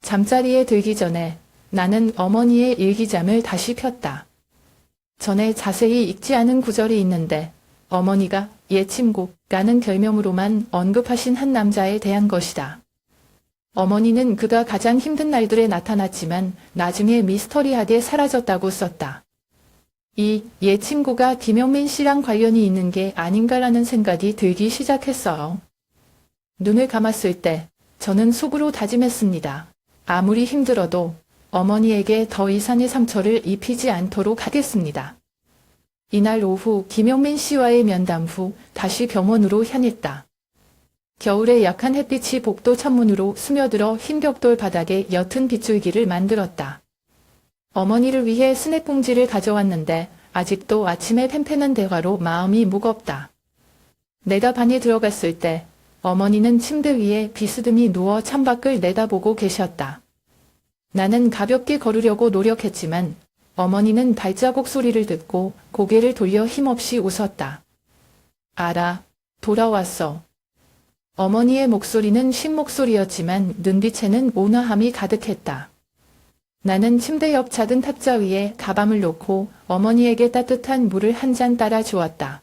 잠자리에 들기 전에 나는 어머니의 일기장을 다시 폈다. 전에 자세히 읽지 않은 구절이 있는데 어머니가 예침곡라는 별명으로만 언급하신 한 남자에 대한 것이다. 어머니는 그가 가장 힘든 날들에 나타났지만 나중에 미스터리하게 사라졌다고 썼다. 이 예침고가 김영민 씨랑 관련이 있는 게 아닌가라는 생각이 들기 시작했어요. 눈을 감았을 때 저는 속으로 다짐했습니다. 아무리 힘들어도 어머니에게 더 이상의 상처를 입히지 않도록 하겠습니다. 이날 오후 김영민 씨와의 면담 후 다시 병원으로 향했다. 겨울에 약한 햇빛이 복도 창문으로 스며들어 흰 벽돌 바닥에 옅은 빗줄기를 만들었다. 어머니를 위해 스낵 봉지를 가져왔는데 아직도 아침의 팽팽한 대화로 마음이 무겁다. 내가 방에 들어갔을 때 어머니는 침대 위에 비스듬히 누워 창밖을 내다보고 계셨다. 나는 가볍게 걸으려고 노력했지만 어머니는 발자국 소리를 듣고 고개를 돌려 힘없이 웃었다. 알아, 돌아왔어. 어머니의 목소리는 쉰 목소리였지만 눈빛에는 온화함이 가득했다. 나는 침대 옆 작은 탁자 위에 가방을 놓고 어머니에게 따뜻한 물을 한 잔 따라 주었다.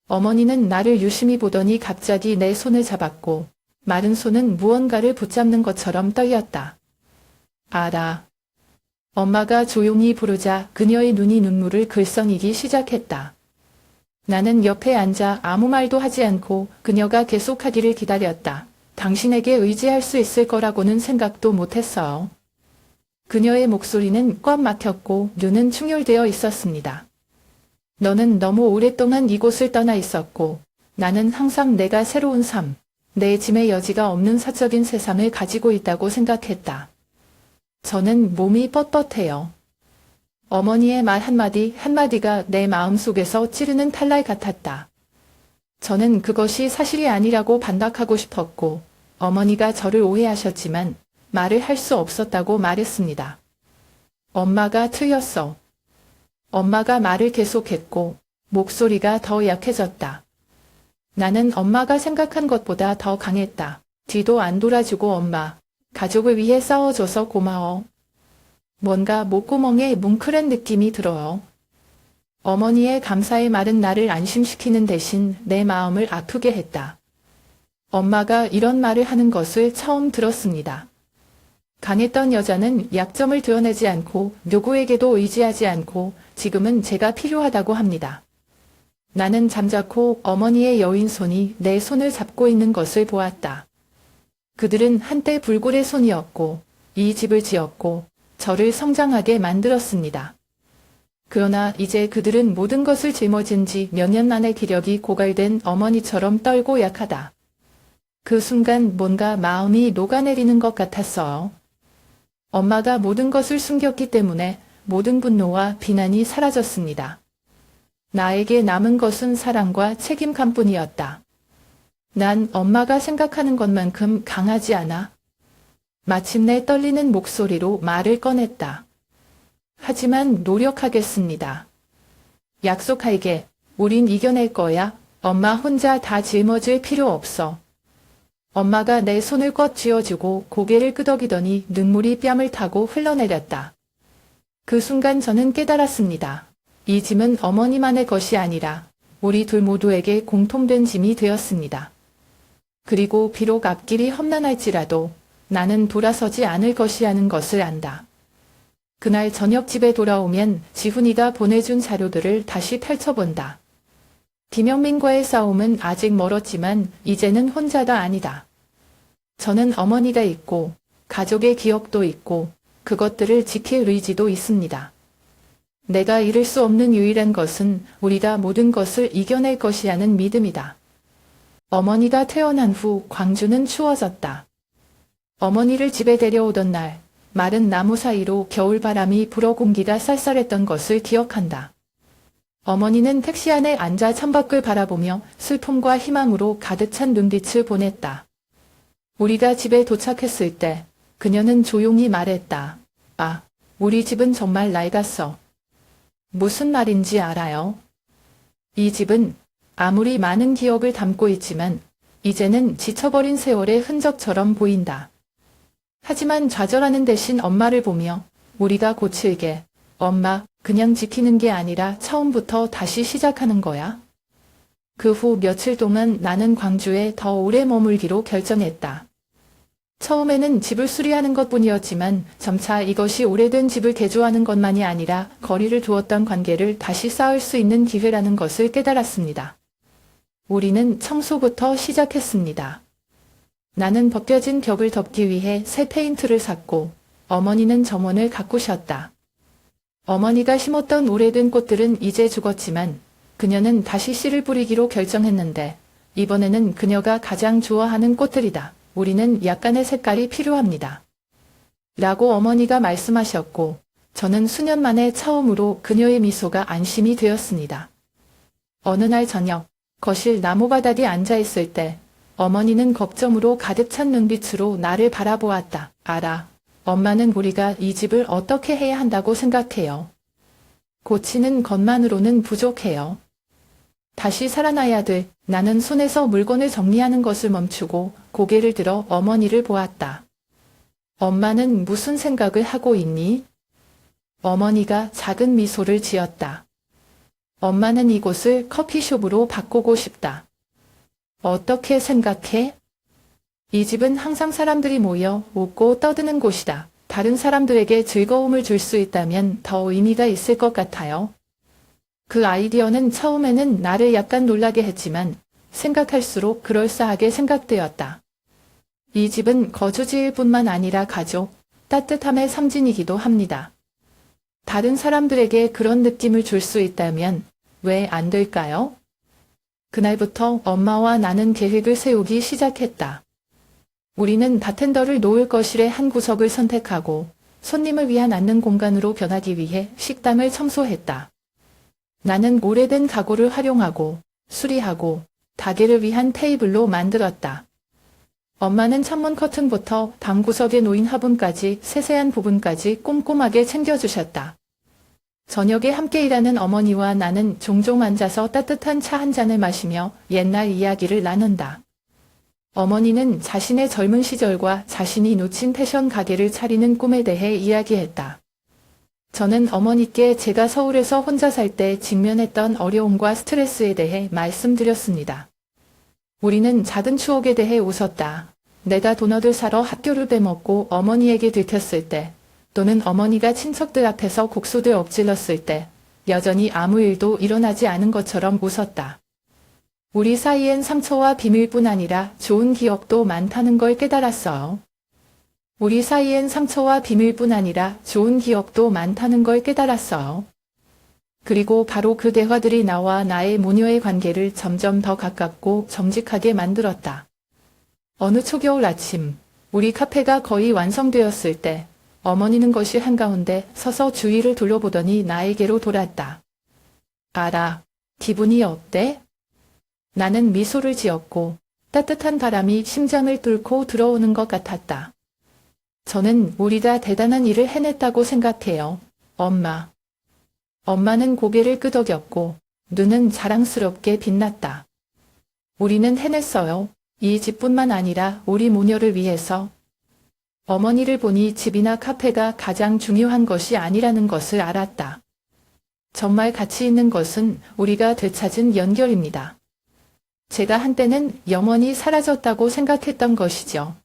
어머니는 나를 유심히 보더니 갑자기 내 손을 잡았고 마른 손은 무언가를 붙잡는 것처럼 떨렸다. 알아. 엄마가 조용히 부르자 그녀의 눈이 눈물을 글썽이기 시작했다. 나는 옆에 앉아 아무 말도 하지 않고 그녀가 계속하기를 기다렸다. 당신에게 의지할 수 있을 거라고는 생각도 못했어요. 그녀의 목소리는 꽉 막혔고 눈은 충혈되어 있었습니다. 너는 너무 오랫동안 이곳을 떠나 있었고 나는 항상 내가 새로운 삶, 내 짐의 여지가 없는 사적인 세상을 가지고 있다고 생각했다. 저는 몸이 뻣뻣해요. 어머니의 말 한마디 한마디가 내 마음속에서 찌르는 칼날 같았다. 저는 그것이 사실이 아니라고 반박하고 싶었고 어머니가 저를 오해하셨지만 말을 할 수 없었다고 말했습니다. 엄마가 틀렸어. 엄마가 말을 계속했고 목소리가 더 약해졌다. 나는 엄마가 생각한 것보다 더 강했다. 뒤도 안 돌아주고 엄마, 가족을 위해 싸워줘서 고마워. 뭔가 목구멍에 뭉클한 느낌이 들어요. 어머니의 감사의 말은 나를 안심시키는 대신 내 마음을 아프게 했다. 엄마가 이런 말을 하는 것을 처음 들었습니다. 강했던 여자는 약점을 드러내지 않고 누구에게도 의지하지 않고 지금은 제가 필요하다고 합니다. 나는 잠자코 어머니의 여인 손이 내 손을 잡고 있는 것을 보았다. 그들은 한때 불굴의 손이었고 이 집을 지었고 저를 성장하게 만들었습니다. 그러나 이제 그들은 모든 것을 짊어진 지 몇 년 만에 기력이 고갈된 어머니처럼 떨고 약하다. 그 순간 뭔가 마음이 녹아내리는 것 같았어요. 엄마가 모든 것을 숨겼기 때문에 모든 분노와 비난이 사라졌습니다. 나에게 남은 것은 사랑과 책임감뿐이었다. 난 엄마가 생각하는 것만큼 강하지 않아. 마침내 떨리는 목소리로 말을 꺼냈다. 하지만 노력하겠습니다. 약속할게. 우린 이겨낼 거야. 엄마 혼자 다 짊어질 필요 없어. 엄마가 내 손을 꽉 쥐어주고 고개를 끄덕이더니 눈물이 뺨을 타고 흘러내렸다. 그 순간 저는 깨달았습니다. 이 짐은 어머니만의 것이 아니라 우리 둘 모두에게 공통된 짐이 되었습니다. 그리고 비록 앞길이 험난할지라도 나는 돌아서지 않을 것이라는 것을 안다. 그날 저녁 집에 돌아오면 지훈이가 보내준 자료들을 다시 펼쳐본다. 김영민과의 싸움은 아직 멀었지만 이제는 혼자가 아니다. 저는 어머니가 있고 가족의 기억도 있고 그것들을 지킬 의지도 있습니다. 내가 잃을 수 없는 유일한 것은 우리가 모든 것을 이겨낼 것이라는 믿음이다. 어머니가 퇴원한 후 광주는 추워졌다. 어머니를 집에 데려오던 날 마른 나무 사이로 겨울바람이 불어 공기가 쌀쌀했던 것을 기억한다. 어머니는 택시 안에 앉아 창밖을 바라보며 슬픔과 희망으로 가득 찬 눈빛을 보냈다. 우리가 집에 도착했을 때 그녀는 조용히 말했다. 아, 우리 집은 정말 낡았어. 무슨 말인지 알아요? 이 집은 아무리 많은 기억을 담고 있지만 이제는 지쳐버린 세월의 흔적처럼 보인다. 하지만 좌절하는 대신 엄마를 보며 우리가 고칠게. 엄마, 그냥 지키는 게 아니라 처음부터 다시 시작하는 거야. 그 후 며칠 동안 나는 광주에 더 오래 머물기로 결정했다. 처음에는 집을 수리하는 것뿐이었지만 점차 이것이 오래된 집을 개조하는 것만이 아니라 거리를 두었던 관계를 다시 쌓을 수 있는 기회라는 것을 깨달았습니다. 우리는 청소부터 시작했습니다. 나는 벗겨진 벽을 덮기 위해 새 페인트를 샀고 어머니는 점원을 가꾸셨다. 어머니가 심었던 오래된 꽃들은 이제 죽었지만 그녀는 다시 씨를 뿌리기로 결정했는데 이번에는 그녀가 가장 좋아하는 꽃들이다. 우리는 약간의 색깔이 필요합니다. 라고 어머니가 말씀하셨고 저는 수년 만에 처음으로 그녀의 미소가 안심이 되었습니다. 어느 날 저녁 거실 나무바닥에 앉아있을 때 어머니는 걱정으로 가득 찬 눈빛으로 나를 바라보았다. 알아. 엄마는 우리가 이 집을 어떻게 해야 한다고 생각해요. 고치는 것만으로는 부족해요. 다시 살아나야 돼. 나는 손에서 물건을 정리하는 것을 멈추고 고개를 들어 어머니를 보았다. 엄마는 무슨 생각을 하고 있니? 어머니가 작은 미소를 지었다. 엄마는 이곳을 커피숍으로 바꾸고 싶다. 어떻게 생각해? 이 집은 항상 사람들이 모여 웃고 떠드는 곳이다. 다른 사람들에게 즐거움을 줄 수 있다면 더 의미가 있을 것 같아요. 그 아이디어는 처음에는 나를 약간 놀라게 했지만 생각할수록 그럴싸하게 생각되었다. 이 집은 거주지일 뿐만 아니라 가족, 따뜻함의 상징이기도 합니다. 다른 사람들에게 그런 느낌을 줄 수 있다면 왜 안 될까요? 그날부터 엄마와 나는 계획을 세우기 시작했다. 우리는 바텐더를 놓을 거실의 한 구석을 선택하고 손님을 위한 앉는 공간으로 변하기 위해 식당을 청소했다. 나는 오래된 가구를 활용하고 수리하고 가게를 위한 테이블로 만들었다. 엄마는 창문 커튼부터 방 구석에 놓인 화분까지 세세한 부분까지 꼼꼼하게 챙겨주셨다. 저녁에 함께 일하는 어머니와 나는 종종 앉아서 따뜻한 차 한 잔을 마시며 옛날 이야기를 나눈다. 어머니는 자신의 젊은 시절과 자신이 놓친 패션 가게를 차리는 꿈에 대해 이야기했다. 저는 어머니께 제가 서울에서 혼자 살 때 직면했던 어려움과 스트레스에 대해 말씀드렸습니다. 우리는 작은 추억에 대해 웃었다. 내가 도넛을 사러 학교를 빼먹고 어머니에게 들켰을 때, 또는 어머니가 친척들 앞에서 곡소들 엎질렀을 때, 여전히 아무 일도 일어나지 않은 것처럼 웃었다. 우리 사이엔 상처와 비밀뿐 아니라 좋은 기억도 많다는 걸 깨달았어요. 우리 사이엔 상처와 비밀뿐 아니라 좋은 기억도 많다는 걸 깨달았어요. 그리고 바로 그 대화들이 나와 나의 모녀의 관계를 점점 더 가깝고 정직하게 만들었다. 어느 초겨울 아침, 우리 카페가 거의 완성되었을 때 어머니는 거실 한가운데 서서 주위를 둘러보더니 나에게로 돌았다. 알아. 기분이 어때? 나는 미소를 지었고 따뜻한 바람이 심장을 뚫고 들어오는 것 같았다. 저는 우리가 대단한 일을 해냈다고 생각해요. 엄마. 엄마는 고개를 끄덕였고 눈은 자랑스럽게 빛났다. 우리는 해냈어요. 이 집뿐만 아니라 우리 모녀를 위해서. 어머니를 보니 집이나 카페가 가장 중요한 것이 아니라는 것을 알았다. 정말 가치 있는 것은 우리가 되찾은 연결입니다. 제가 한때는 영원히 사라졌다고 생각했던 것이죠.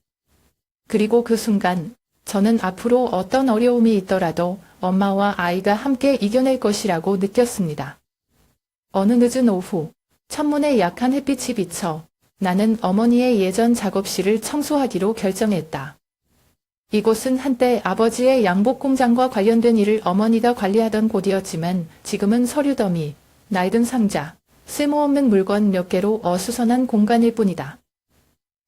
그리고 그 순간 저는 앞으로 어떤 어려움이 있더라도 엄마와 아이가 함께 이겨낼 것이라고 느꼈습니다. 어느 늦은 오후, 창문에 약한 햇빛이 비쳐 나는 어머니의 예전 작업실을 청소하기로 결정했다. 이곳은 한때 아버지의 양복 공장과 관련된 일을 어머니가 관리하던 곳이었지만 지금은 서류 더미, 낡은 상자, 쓸모없는 물건 몇 개로 어수선한 공간일 뿐이다.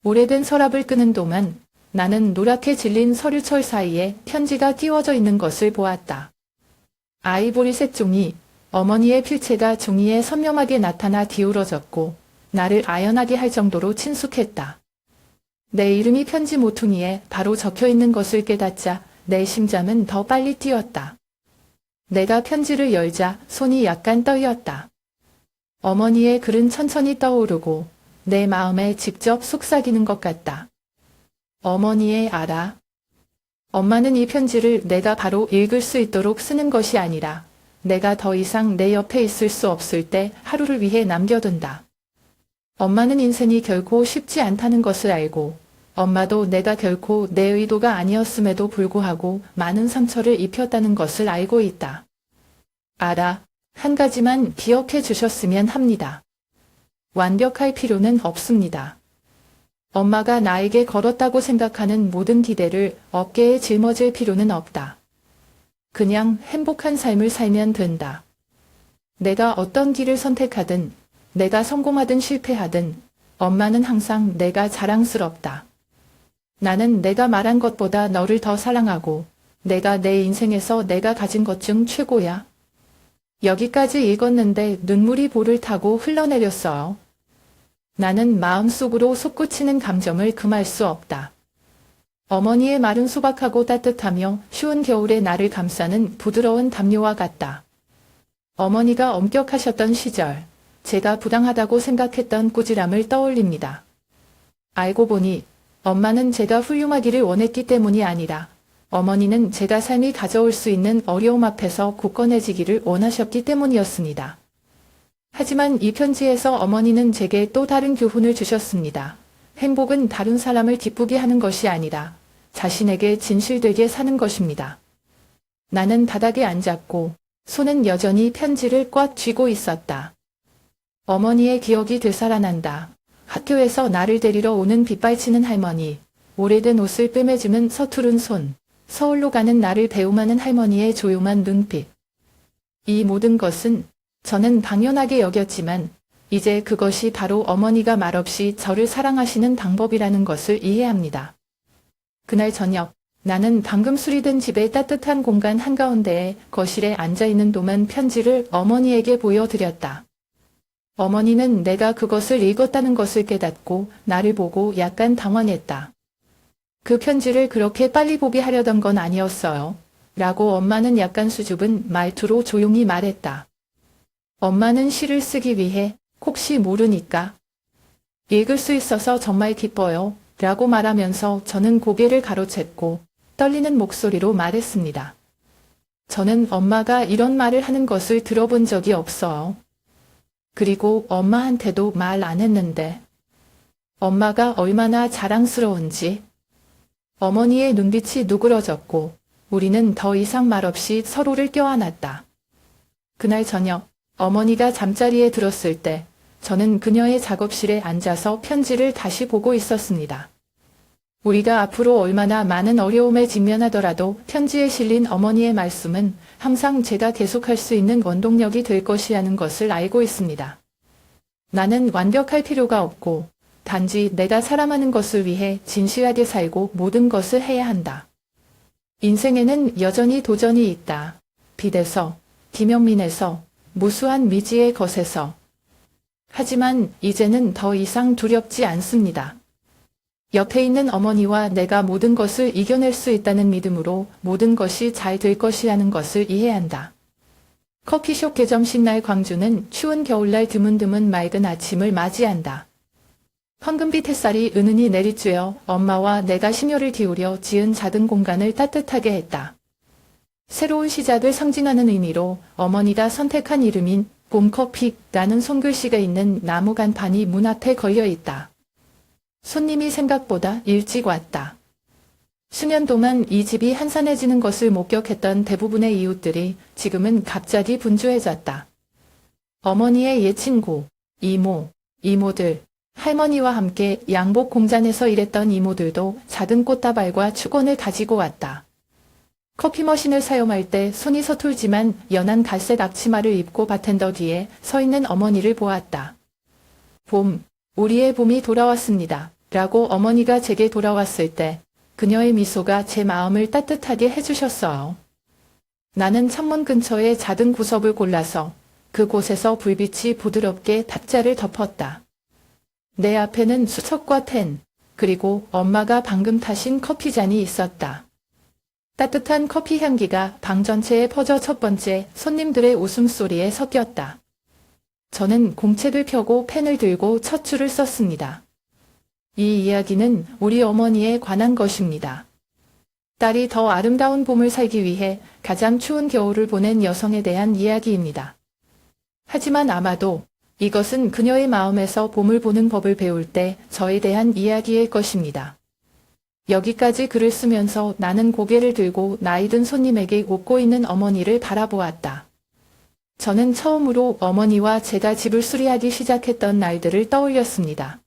오래된 서랍을 끄는 동안 나는 노랗게 질린 서류철 사이에 편지가 띄워져 있는 것을 보았다. 아이보리색 종이, 어머니의 필체가 종이에 선명하게 나타나 기울어졌고 나를 아연하게 할 정도로 친숙했다. 내 이름이 편지 모퉁이에 바로 적혀있는 것을 깨닫자 내 심장은 더 빨리 뛰었다. 내가 편지를 열자 손이 약간 떨렸다. 어머니의 글은 천천히 떠오르고 내 마음에 직접 속삭이는 것 같다. 어머니의 알아. 엄마는 이 편지를 내가 바로 읽을 수 있도록 쓰는 것이 아니라 내가 더 이상 내 옆에 있을 수 없을 때 하루를 위해 남겨둔다. 엄마는 인생이 결코 쉽지 않다는 것을 알고 엄마도 내가 결코 내 의도가 아니었음에도 불구하고 많은 상처를 입혔다는 것을 알고 있다. 알아. 한 가지만 기억해 주셨으면 합니다. 완벽할 필요는 없습니다. 엄마가 나에게 걸었다고 생각하는 모든 기대를 어깨에 짊어질 필요는 없다. 그냥 행복한 삶을 살면 된다. 내가 어떤 길을 선택하든, 내가 성공하든 실패하든, 엄마는 항상 내가 자랑스럽다. 나는 내가 말한 것보다 너를 더 사랑하고, 내가 내 인생에서 내가 가진 것 중 최고야. 여기까지 읽었는데 눈물이 볼을 타고 흘러내렸어요. 나는 마음속으로 솟구치는 감정을 금할 수 없다. 어머니의 말은 소박하고 따뜻하며 추운 겨울에 나를 감싸는 부드러운 담요와 같다. 어머니가 엄격하셨던 시절, 제가 부당하다고 생각했던 꾸지람을 떠올립니다. 알고 보니 엄마는 제가 훌륭하기를 원했기 때문이 아니라 어머니는 제가 삶이 가져올 수 있는 어려움 앞에서 굳건해지기를 원하셨기 때문이었습니다. 하지만 이 편지에서 어머니는 제게 또 다른 교훈을 주셨습니다. 행복은 다른 사람을 기쁘게 하는 것이 아니라 자신에게 진실되게 사는 것입니다. 나는 바닥에 앉았고 손은 여전히 편지를 꽉 쥐고 있었다. 어머니의 기억이 되살아난다. 학교에서 나를 데리러 오는 빗발치는 할머니, 오래된 옷을 꿰매주는 서투른 손, 서울로 가는 나를 배웅하는 할머니의 조용한 눈빛. 이 모든 것은 저는 당연하게 여겼지만 이제 그것이 바로 어머니가 말없이 저를 사랑하시는 방법이라는 것을 이해합니다. 그날 저녁, 나는 방금 수리된 집의 따뜻한 공간 한가운데에 거실에 앉아있는 동안 편지를 어머니에게 보여드렸다. 어머니는 내가 그것을 읽었다는 것을 깨닫고 나를 보고 약간 당황했다. 그 편지를 그렇게 빨리 보게 하려던 건 아니었어요. 라고 엄마는 약간 수줍은 말투로 조용히 말했다. 엄마는 시를 쓰기 위해 혹시 모르니까 읽을 수 있어서 정말 기뻐요. 라고 말하면서 저는 고개를 가로챘고 떨리는 목소리로 말했습니다. 저는 엄마가 이런 말을 하는 것을 들어본 적이 없어요. 그리고 엄마한테도 말 안 했는데 엄마가 얼마나 자랑스러운지. 어머니의 눈빛이 누그러졌고 우리는 더 이상 말없이 서로를 껴안았다. 그날 저녁 어머니가 잠자리에 들었을 때 저는 그녀의 작업실에 앉아서 편지를 다시 보고 있었습니다. 우리가 앞으로 얼마나 많은 어려움에 직면하더라도 편지에 실린 어머니의 말씀은 항상 제가 계속할 수 있는 원동력이 될 것이라는 것을 알고 있습니다. 나는 완벽할 필요가 없고 단지 내가 사랑하는 것을 위해 진실하게 살고 모든 것을 해야 한다. 인생에는 여전히 도전이 있다. 빛에서, 김영민에서, 무수한 미지의 것에서. 하지만 이제는 더 이상 두렵지 않습니다. 옆에 있는 어머니와 내가 모든 것을 이겨낼 수 있다는 믿음으로 모든 것이 잘 될 것이라는 것을 이해한다. 커피숍 개점식 날 광주는 추운 겨울날 드문드문 맑은 아침을 맞이한다. 황금빛 햇살이 은은히 내리쬐어 엄마와 내가 심혈을 기울여 지은 작은 공간을 따뜻하게 했다. 새로운 시작을 상징하는 의미로 어머니가 선택한 이름인 봄커피라는 손글씨가 있는 나무 간판이 문 앞에 걸려 있다. 손님이 생각보다 일찍 왔다. 수년 동안 이 집이 한산해지는 것을 목격했던 대부분의 이웃들이 지금은 갑자기 분주해졌다. 어머니의 옛 친구, 이모, 이모들, 할머니와 함께 양복 공장에서 일했던 이모들도 작은 꽃다발과 축원을 가지고 왔다. 커피 머신을 사용할 때 손이 서툴지만 연한 갈색 앞치마를 입고 바텐더 뒤에 서 있는 어머니를 보았다. 봄, 우리의 봄이 돌아왔습니다. 라고 어머니가 제게 돌아왔을 때 그녀의 미소가 제 마음을 따뜻하게 해주셨어요. 나는 창문 근처의 작은 구석을 골라서 그곳에서 불빛이 부드럽게 탁자를 덮었다. 내 앞에는 수첩과 펜, 그리고 엄마가 방금 타신 커피잔이 있었다. 따뜻한 커피 향기가 방 전체에 퍼져 첫 번째 손님들의 웃음소리에 섞였다. 저는 공책을 펴고 펜을 들고 첫 줄을 썼습니다. 이 이야기는 우리 어머니에 관한 것입니다. 딸이 더 아름다운 봄을 살기 위해 가장 추운 겨울을 보낸 여성에 대한 이야기입니다. 하지만 아마도 이것은 그녀의 마음에서 봄을 보는 법을 배울 때 저에 대한 이야기일 것입니다. 여기까지 글을 쓰면서 나는 고개를 들고 나이든 손님에게 웃고 있는 어머니를 바라보았다. 저는 처음으로 어머니와 제가 집을 수리하기 시작했던 날들을 떠올렸습니다.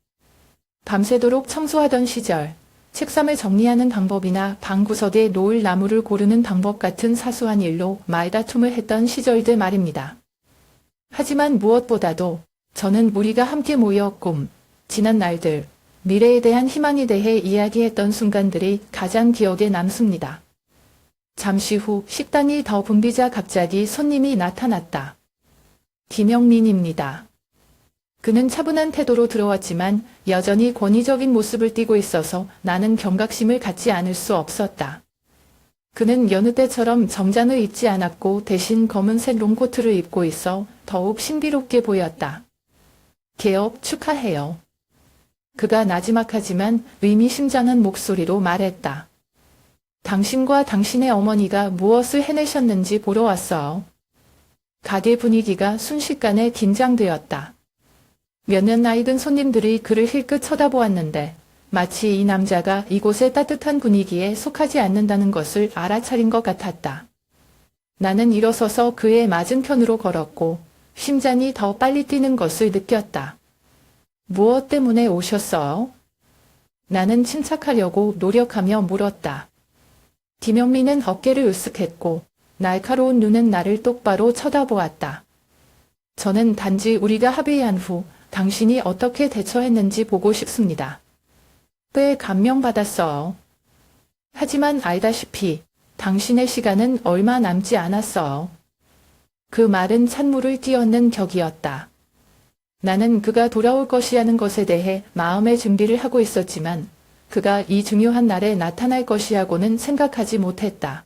밤새도록 청소하던 시절, 책상을 정리하는 방법이나 방 구석에 놓을 나무를 고르는 방법 같은 사소한 일로 말다툼을 했던 시절들 말입니다. 하지만 무엇보다도 저는 우리가 함께 모여 지난 날들, 미래에 대한 희망에 대해 이야기했던 순간들이 가장 기억에 남습니다. 잠시 후 식당이 더 붐비자 갑자기 손님이 나타났다. 김영민입니다. 그는 차분한 태도로 들어왔지만 여전히 권위적인 모습을 띠고 있어서 나는 경각심을 갖지 않을 수 없었다. 그는 여느 때처럼 정장을 입지 않았고 대신 검은색 롱코트를 입고 있어 더욱 신비롭게 보였다. 개업 축하해요. 그가 나지막하지만 의미심장한 목소리로 말했다. 당신과 당신의 어머니가 무엇을 해내셨는지 보러 왔어요. 가게 분위기가 순식간에 긴장되었다. 몇 년 나이 든 손님들이 그를 힐끗 쳐다보았는데 마치 이 남자가 이곳의 따뜻한 분위기에 속하지 않는다는 것을 알아차린 것 같았다. 나는 일어서서 그의 맞은편으로 걸었고 심장이 더 빨리 뛰는 것을 느꼈다. 무엇 때문에 오셨어요? 나는 침착하려고 노력하며 물었다. 김영민은 어깨를 으쓱했고 날카로운 눈은 나를 똑바로 쳐다보았다. 저는 단지 우리가 합의한 후 당신이 어떻게 대처했는지 보고 싶습니다. 꽤 감명받았어요. 하지만 알다시피 당신의 시간은 얼마 남지 않았어요. 그 말은 찬물을 끼얹는 격이었다. 나는 그가 돌아올 것이라는 것에 대해 마음의 준비를 하고 있었지만 그가 이 중요한 날에 나타날 것이라고는 생각하지 못했다.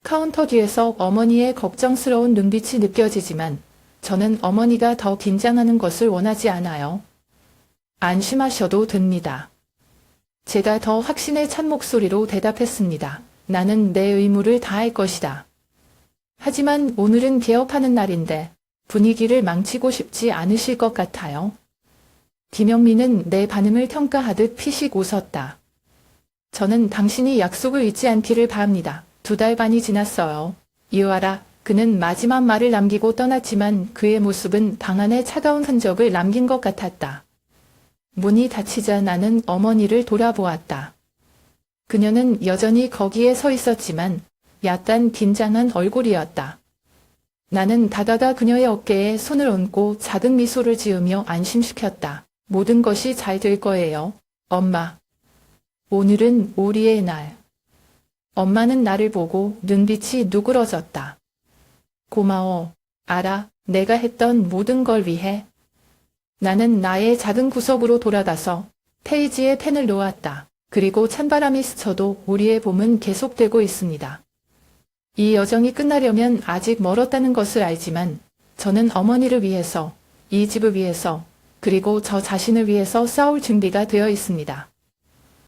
카운터 뒤에서 어머니의 걱정스러운 눈빛이 느껴지지만 저는 어머니가 더 긴장하는 것을 원하지 않아요. 안심하셔도 됩니다. 제가 더 확신에 찬 목소리로 대답했습니다. 나는 내 의무를 다할 것이다. 하지만 오늘은 개업하는 날인데 분위기를 망치고 싶지 않으실 것 같아요. 김영민은 내 반응을 평가하듯 피식 웃었다. 저는 당신이 약속을 잊지 않기를 바랍니다. 2달 반이 지났어요. 이와라. 그는 마지막 말을 남기고 떠났지만 그의 모습은 방 안에 차가운 흔적을 남긴 것 같았다. 문이 닫히자 나는 어머니를 돌아보았다. 그녀는 여전히 거기에 서 있었지만 약간 긴장한 얼굴이었다. 나는 다가가 그녀의 어깨에 손을 얹고 작은 미소를 지으며 안심시켰다. 모든 것이 잘 될 거예요, 엄마. 오늘은 우리의 날. 엄마는 나를 보고 눈빛이 누그러졌다. 고마워. 알아. 내가 했던 모든 걸 위해. 나는 나의 작은 구석으로 돌아가서 페이지에 펜을 놓았다. 그리고 찬바람이 스쳐도 우리의 봄은 계속되고 있습니다. 이 여정이 끝나려면 아직 멀었다는 것을 알지만 저는 어머니를 위해서, 이 집을 위해서, 그리고 저 자신을 위해서 싸울 준비가 되어 있습니다.